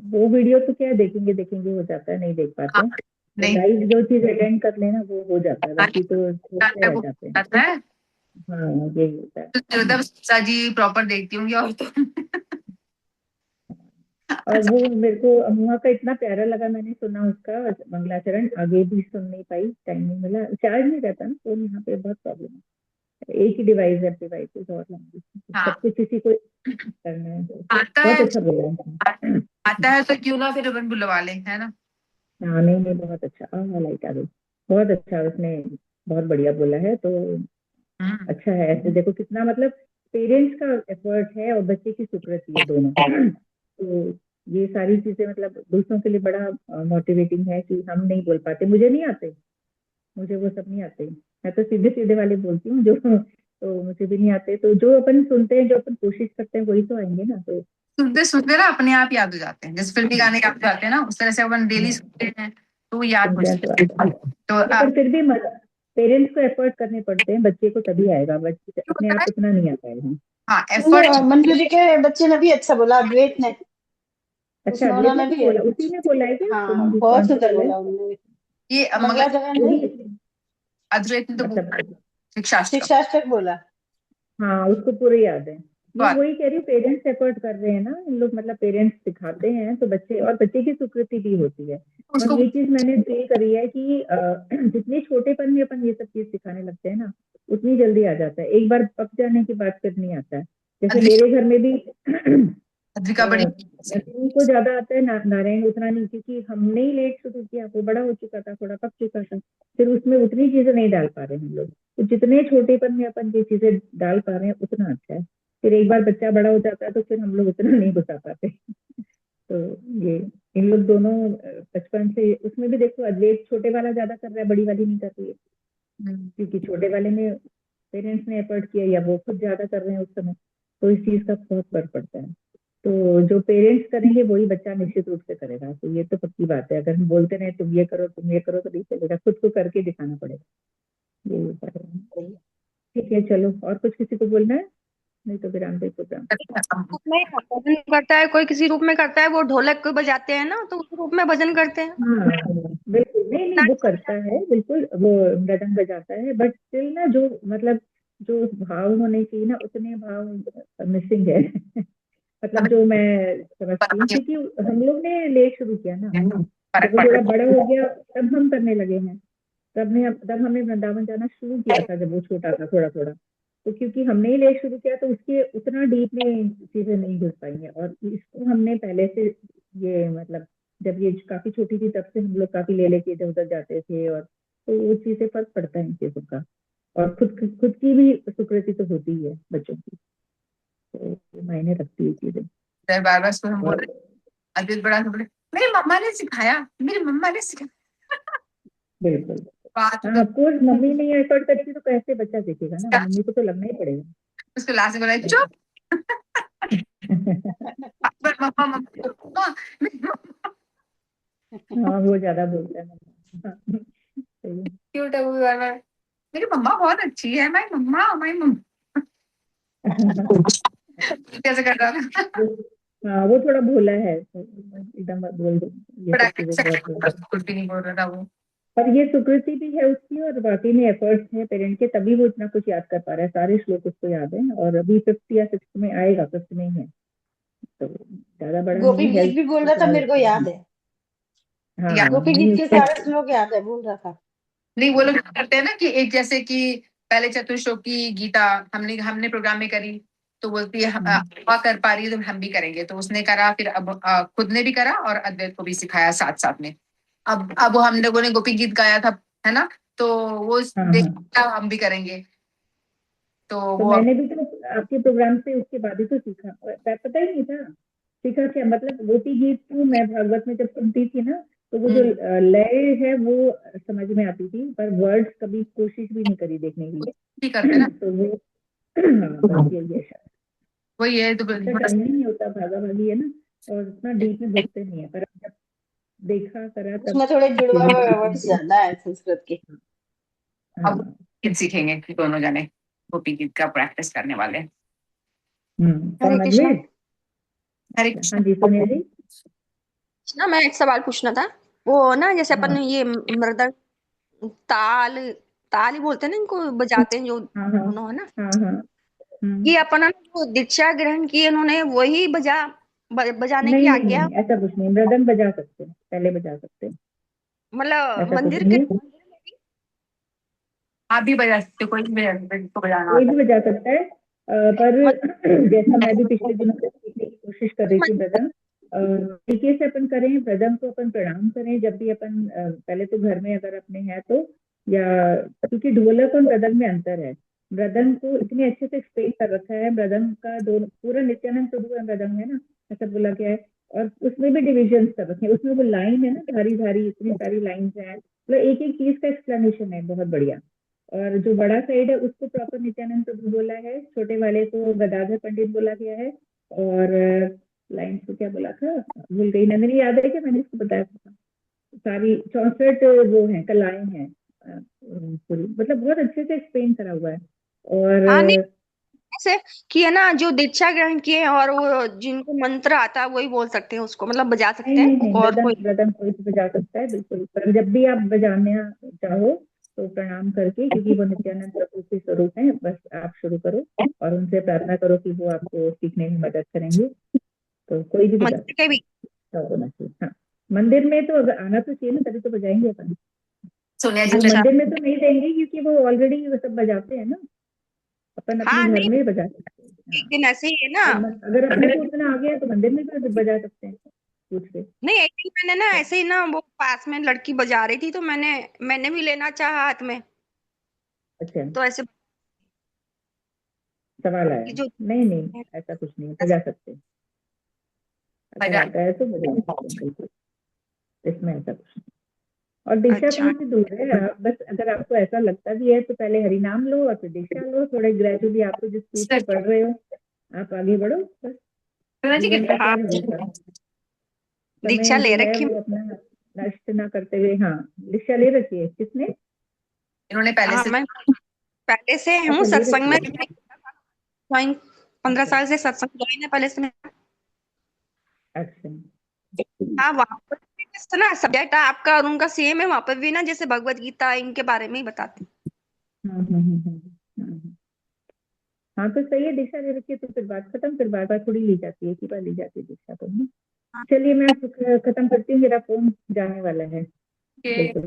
वो वीडियो तो क्या है, देखेंगे देखेंगे हो जाता है, नहीं देख पाते हाँ, हैं। तो नहीं लाइव जो चीज अटेंड कर लेना वो हो जाता है, बाकी तो सोचते रह वो जाते हैं। आता है हाँ, यही होता है। तो मतलब जी प्रॉपर देखती होंगी और तो और वो मेरे को अमुआ का इतना प्यारा लगा, मैंने सुना उसका मंगलाचरण, आगे भी सुन नहीं पाई, टाइम नहीं मिला, चार्ज नहीं रहता ना फोन, यहाँ पे बहुत प्रॉब्लम है। एक ही डिवाइस है, डिवाइसेस और लैंग्वेज हाँ सब कुछ इसी को करना है, तो आता बहुत है, अच्छा बोला है। आता है तो क्यों ना फिर अपन बुलवा लें, है ना। हाँ नहीं नहीं, बहुत अच्छा, लाइट आ गई, बहुत अच्छा, उसने बहुत बढ़िया बोला है। तो अच्छा है, ऐसे देखो कितना मतलब पेरेंट्स का एफर्ट है और बच्चे की स्वीकृति है, दोनों। तो ये सारी चीजें मतलब दूसरों के लिए बड़ा मोटिवेटिंग है कि हम नहीं बोल पाते, मुझे नहीं आते, मुझे वो सब नहीं आते, मैं तो सीधे सीधे वाले बोलती हूँ जो, तो मुझे भी नहीं आते। तो जो अपन सुनते हैं, जो अपन कोशिश करते हैं, वही तो आएंगे ना। तो सुनते सुनते ना अपने आप याद हो जाते हैं, जैसे फिल्मी गाने याद हो जाते हैं ना, उस तरह से अपन डेली सुनते हैं तो वो याद हो सुनते हैं जाते हैं। तो पर फिर भी पेरेंट्स को एफर्ट करने पड़ते हैं, बच्चे को तभी आएगा, बच्चे अपने आप उतना नहीं आ पाएगा। हाँ एफर्ट। मंजू जी के बच्चे ने भी अच्छा बोला, अद्वैत ने, अच्छा, उसमें अद्वैत ने उन्होंने भी भी बोला, उसी ने बोला है क्या? हाँ कौन बहुत सा सुंदर बोला है? बोला उन्होंने भी। ये मंगला मंगल जगन नहीं, अद्वैत ने तो मतलब शिक्षाष्टक। शिक्षाष्टक बोला। हाँ, उसको पूरे याद है। ये बात वही कह रही हूँ, पेरेंट्स एफर्ट कर रहे हैं ना इन लोग, मतलब पेरेंट्स सिखाते हैं तो बच्चे, और बच्चे की स्वीकृति भी होती है। और उसको ये चीज मैंने फील करी है कि जितने छोटेपन में अपन ये सब चीज सिखाने लगते हैं ना, उतनी जल्दी आ जाता है। एक बार पक जाने के बाद फिर नहीं आता है। जैसे मेरे घर में भी अद्विका बड़ी नसीम को ज्यादा आता है, नारायण उतना नहीं, क्योंकि हमने ही लेट शुरू किया, वो बड़ा हो चुका था, थोड़ा पक चुका था, फिर उसमें उतनी चीजें नहीं डाल पा रहे हम लोग। तो जितने छोटेपन में अपन ये चीजें डाल पा रहे हैं उतना अच्छा है। फिर एक बार बच्चा बड़ा हो जाता है तो फिर हम लोग उतना नहीं घुसा पाते। तो ये इन लोग दोनों बचपन से, उसमें भी देखो अद्वैत छोटे वाला ज्यादा कर रहा है, बड़ी वाली नहीं कर रही है, क्योंकि छोटे वाले में पेरेंट्स ने एफर्ट किया या वो खुद ज्यादा कर रहे हैं उस समय। तो इस चीज का बहुत फर्क पड़ता है। तो जो पेरेंट्स करेंगे वही बच्चा निश्चित रूप से करेगा। तो ये तो पक्की बात है, अगर हम बोलते रहे तुम ये करो तुम ये करो तो नहीं चलेगा, खुद को करके दिखाना पड़ेगा। ये होता है। ठीक है, चलो, और कुछ किसी को बोलना है? नहीं तो विराम दे प्रोग्राम। रूप में भजन करता है, कोई किसी रूप में करता है, वो ढोलक को बजाते हैं ना, तो उस रूप में भजन करते हैं। हाँ बिल्कुल, नहीं नहीं, वो करता है बिल्कुल, वो मृदंग बजाता है, बट स्टिल ना जो मतलब जो भाव होने चाहिए ना, उतने भाव मिसिंग है। मतलब जो मैं समझती हूँ, क्योंकि हम लोग ने लेट शुरू किया ना, जब फर्क वो पड़ थोड़ा रहा बड़ा हो गया तब हम करने लगे हैं। तब हमने वृंदावन जाना शुरू किया था जब वो छोटा था, थोड़ा थोड़ा। तो क्योंकि हमने ही लेट शुरू किया तो उसके उतना डीप में चीजें नहीं घुस पाई हैं, और इसको हमने पहले से, ये मतलब जब ये काफी छोटी थी तब से हम लोग काफी ले लेके इधर उधर जाते थे, और तो वो चीजें फर्क पड़ता है इन चीजों का। और खुद की भी स्वीकृति तो होती ही है बच्चों की, तो मायने रखती है चीजें। है। बार बार उसको हम बोल और रहे अद्वैत बड़ा बोले मेरी मम्मा ने सिखाया, मेरी मम्मा ने सिखाया। बिल्कुल। बात हाँ, ऑफकोर्स मम्मी नहीं एफर्ट करती तो कैसे बच्चा सीखेगा ना, उसका मम्मी को तो लगना ही पड़ेगा। उसको लास्ट में बोला चुप। बार मम्मा मम्मा मम्मा मेरी मम्मा। हाँ, वो ज्यादा बोलता है मम्मा। हाँ, सही है। क्यूट है वो भी बार बार मेरी मम्मा बहुत अच्छी है, माई मम्मा कैसे कर रहा था। हाँ, वो थोड़ा भोला है, तो एकदम बोल दो, ये बड़ा सब चीजें बहुत बोलता है। कुछ भी नहीं बोल रहा था वो। पर ये स्वीकृति भी है उसकी, और वाकई में एफर्ट्स है पेरेंट के, तभी वो इतना कुछ याद कर पा रहा है, सारे श्लोक उसको याद है, और अभी 5th या 6th में आएगा, 5th में ही है, तो ज्यादा बड़ा गोपी नहीं, गीत हेल्थ भी बोल तो रहा था, थोड़ा। मेरे को याद है। या हाँ, गोपी नहीं गीत के उसको। सारे श्लोक याद है, बोल रहा था। नहीं वो लोग करते हैं ना कि एक जैसे कि पहले चतुर्श्लोक की गीता हमने हमने प्रोग्राम में करी, तो बोलती है अम्मा कर पा रही है तो हम भी करेंगे, तो उसने करा, फिर अब खुद ने भी करा और अद्वैत को भी सिखाया साथ साथ में। अब हम लोगों ने गोपी गीत गाया था, है ना, तो वो हाँ हाँ, देखा हम भी करेंगे, तो तो वो मैंने भी तो आपके प्रोग्राम से उसके बाद ही तो सीखा, पता ही नहीं था। सीखा क्या मतलब, गोपी गीत को मैं भागवत में जब सुनती थी ना, तो वो जो लय है वो समझ में आती थी, पर वर्ड्स कभी कोशिश भी नहीं करी देखने के भी करते ना, लिए। तो वो हाँ, बस यही है शायद। वही है तो इतना टाइम ही नहीं होता, भागा भागी है ना, और इतना डीप में घुसते नहीं है, पर जब देखा करा तब उसमें थोड़े जुड़वा चीजें वर्ड्स ज्यादा है संस्कृत के। अब हाँ। गीत सीखेंगे कि दोनों जने गोपी गीत का प्रैक्टिस करने वाले हैं। हरे कौन कृष्णा। अद्वैत? हरे हाँ जी, सोनिया जी। ना मैं एक सवाल पूछना था। वो ना जैसे अपन हाँ ये मृदंग, ताल, ताल ही बोलते हैं ना इनको, बजाते हैं जो हाँ हाँ दोनों, है ना, हाँ हाँ। ये अपना जो दीक्षा ग्रहण की उन्होंने वही बजाने की नहीं नहीं आज्ञा, नहीं, ऐसा कुछ नहीं, मृदंग बजा सकते हैं, पहले बजा सकते हैं, मतलब ऐसा कुछ मंदिर नहीं के। है। आप भी बजा सकते हो, कोई भी बजा सकते हो, जिसको बजाना कोई आता भी बजा सकता है, पर जैसा मैं भी पिछले दिनों से सीखने की कोशिश कर रही थी मृदंग, तरीके से अपन करें, मृदंग को अपन प्रणाम करें जब भी अपन, पहले तो घर में अगर अपने हैं तो या क्योंकि ढोलक और मृदंग में अंतर है। मृदंग को इतने अच्छे से एक्सप्लेन कर रखा है, मृदंग का दोनों पूरा नित्यानंद प्रभु का मृदंग है ना, ऐसा बोला गया है। और उसमें भी डिविजन कर रखे हैं, उसमें वो लाइन है ना, भारी भारी इतनी सारी लाइन्स हैं, मतलब एक एक चीज का एक्सप्लेनेशन है, बहुत बढ़िया। और जो बड़ा साइड है उसको प्रॉपर नित्यानंद प्रभु बोला है, छोटे वाले को गदाधर पंडित बोला गया है। और लाइन को क्या बोला था, भूल गई। नंदिनी याद है क्या, मैंने इसको बताया था? सारी 64 वो है, कलाएं हैं पूरी, मतलब बहुत अच्छे से एक्सप्लेन करा हुआ है। और हाँ नहीं, ऐसे कि है ना, जो दीक्षा ग्रहण किए और वो जिनको मंत्र आता है वही बोल सकते हैं उसको, मतलब बजा नहीं सकते नहीं हैं नहीं, और मृदंग कोई। मृदंग कोई भी बजा सकता है बिल्कुल, पर जब भी आप बजाने चाहो तो प्रणाम करके, क्योंकि वो नित्यानंद प्रभु के स्वरूप है, बस आप शुरू करो और उनसे प्रार्थना करो कि वो आपको सीखने में मदद करेंगे। तो कोई भी बजा मंत्र के भी। सकता है, होना चाहिए। हाँ, मंदिर में तो अगर आना तो चाहिए ना, तभी तो बजाएंगे अपन। सोनिया जी वो अच्छा। मंदिर में तो नहीं देंगे क्योंकि वो ऑलरेडी वो सब बजाते हैं ना, अपन अपने हाँ घर नहीं, में बजा सकते हैं। एक हाँ, दिन ऐसे ही है ना। तो अगर अपने को उतना आ गया तो मंदिर में भी बजा सकते हैं पूछ के। नहीं, एक दिन मैंने ना ऐसे ही ना, वो पास में लड़की बजा रही थी तो मैंने मैंने भी लेना चाहा हाथ में, अच्छा, तो ऐसे सवाल आया? कि जो नहीं नहीं, ऐसा कुछ नहीं, बजा सकते हैं। अगर बजा आता है तो बजा सकते हैं बिल्कुल, इसमें ऐसा कुछ नहीं। और दीक्षा अच्छा। कहाँ से दूर है, आप बस अगर आपको ऐसा लगता भी है तो पहले हरि नाम लो और फिर दीक्षा लो, थोड़े ग्रेजुअली आपको जिस स्पीड से पढ़ रहे हो आप आगे बढ़ो बस। सोनिया जी जीवन का हाँ, क्या है ऐसा, दीक्षा समय ले जो है रखी। वो अपना नष्ट ना करते हुए। हाँ, दीक्षा ले रखी है किसने? इन्होंने पहले हाँ, से। मैं पहले से हूँ अच्छा, ले सत्संग रखी में, है। ज्वाइन 15 अच्छा साल से सत्संग ज्वाइन है पहले से मैं। अच्छा। हाँ, वहाँ पर भी जैसे ना सब्जेक्ट आपका और उनका सेम है, वहाँ पर भी ना जैसे भगवत गीता इनके बारे में ही बताते हैं। हम्म। हाँ तो सही है, दीक्षा ले रखी है तो फिर बात खत्म, फिर बार बार थोड़ी ली जाती है, कि बार ली जाती है दीक्षा तो ना। चलिए मैं खत्म करती हूँ, मेरा फोन जाने वाला है बिल्कुल,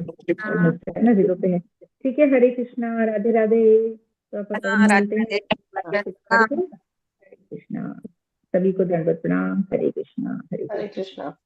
है ना, 0 पे है। ठीक है, हरे कृष्णा, राधे राधे। तो आप कल हाँ, मिलते हैं, राधे। हरे कृष्णा, सभी को दंडवत प्रणाम, हरे कृष्णा हरे कृष्णा। हरे कृष्णा।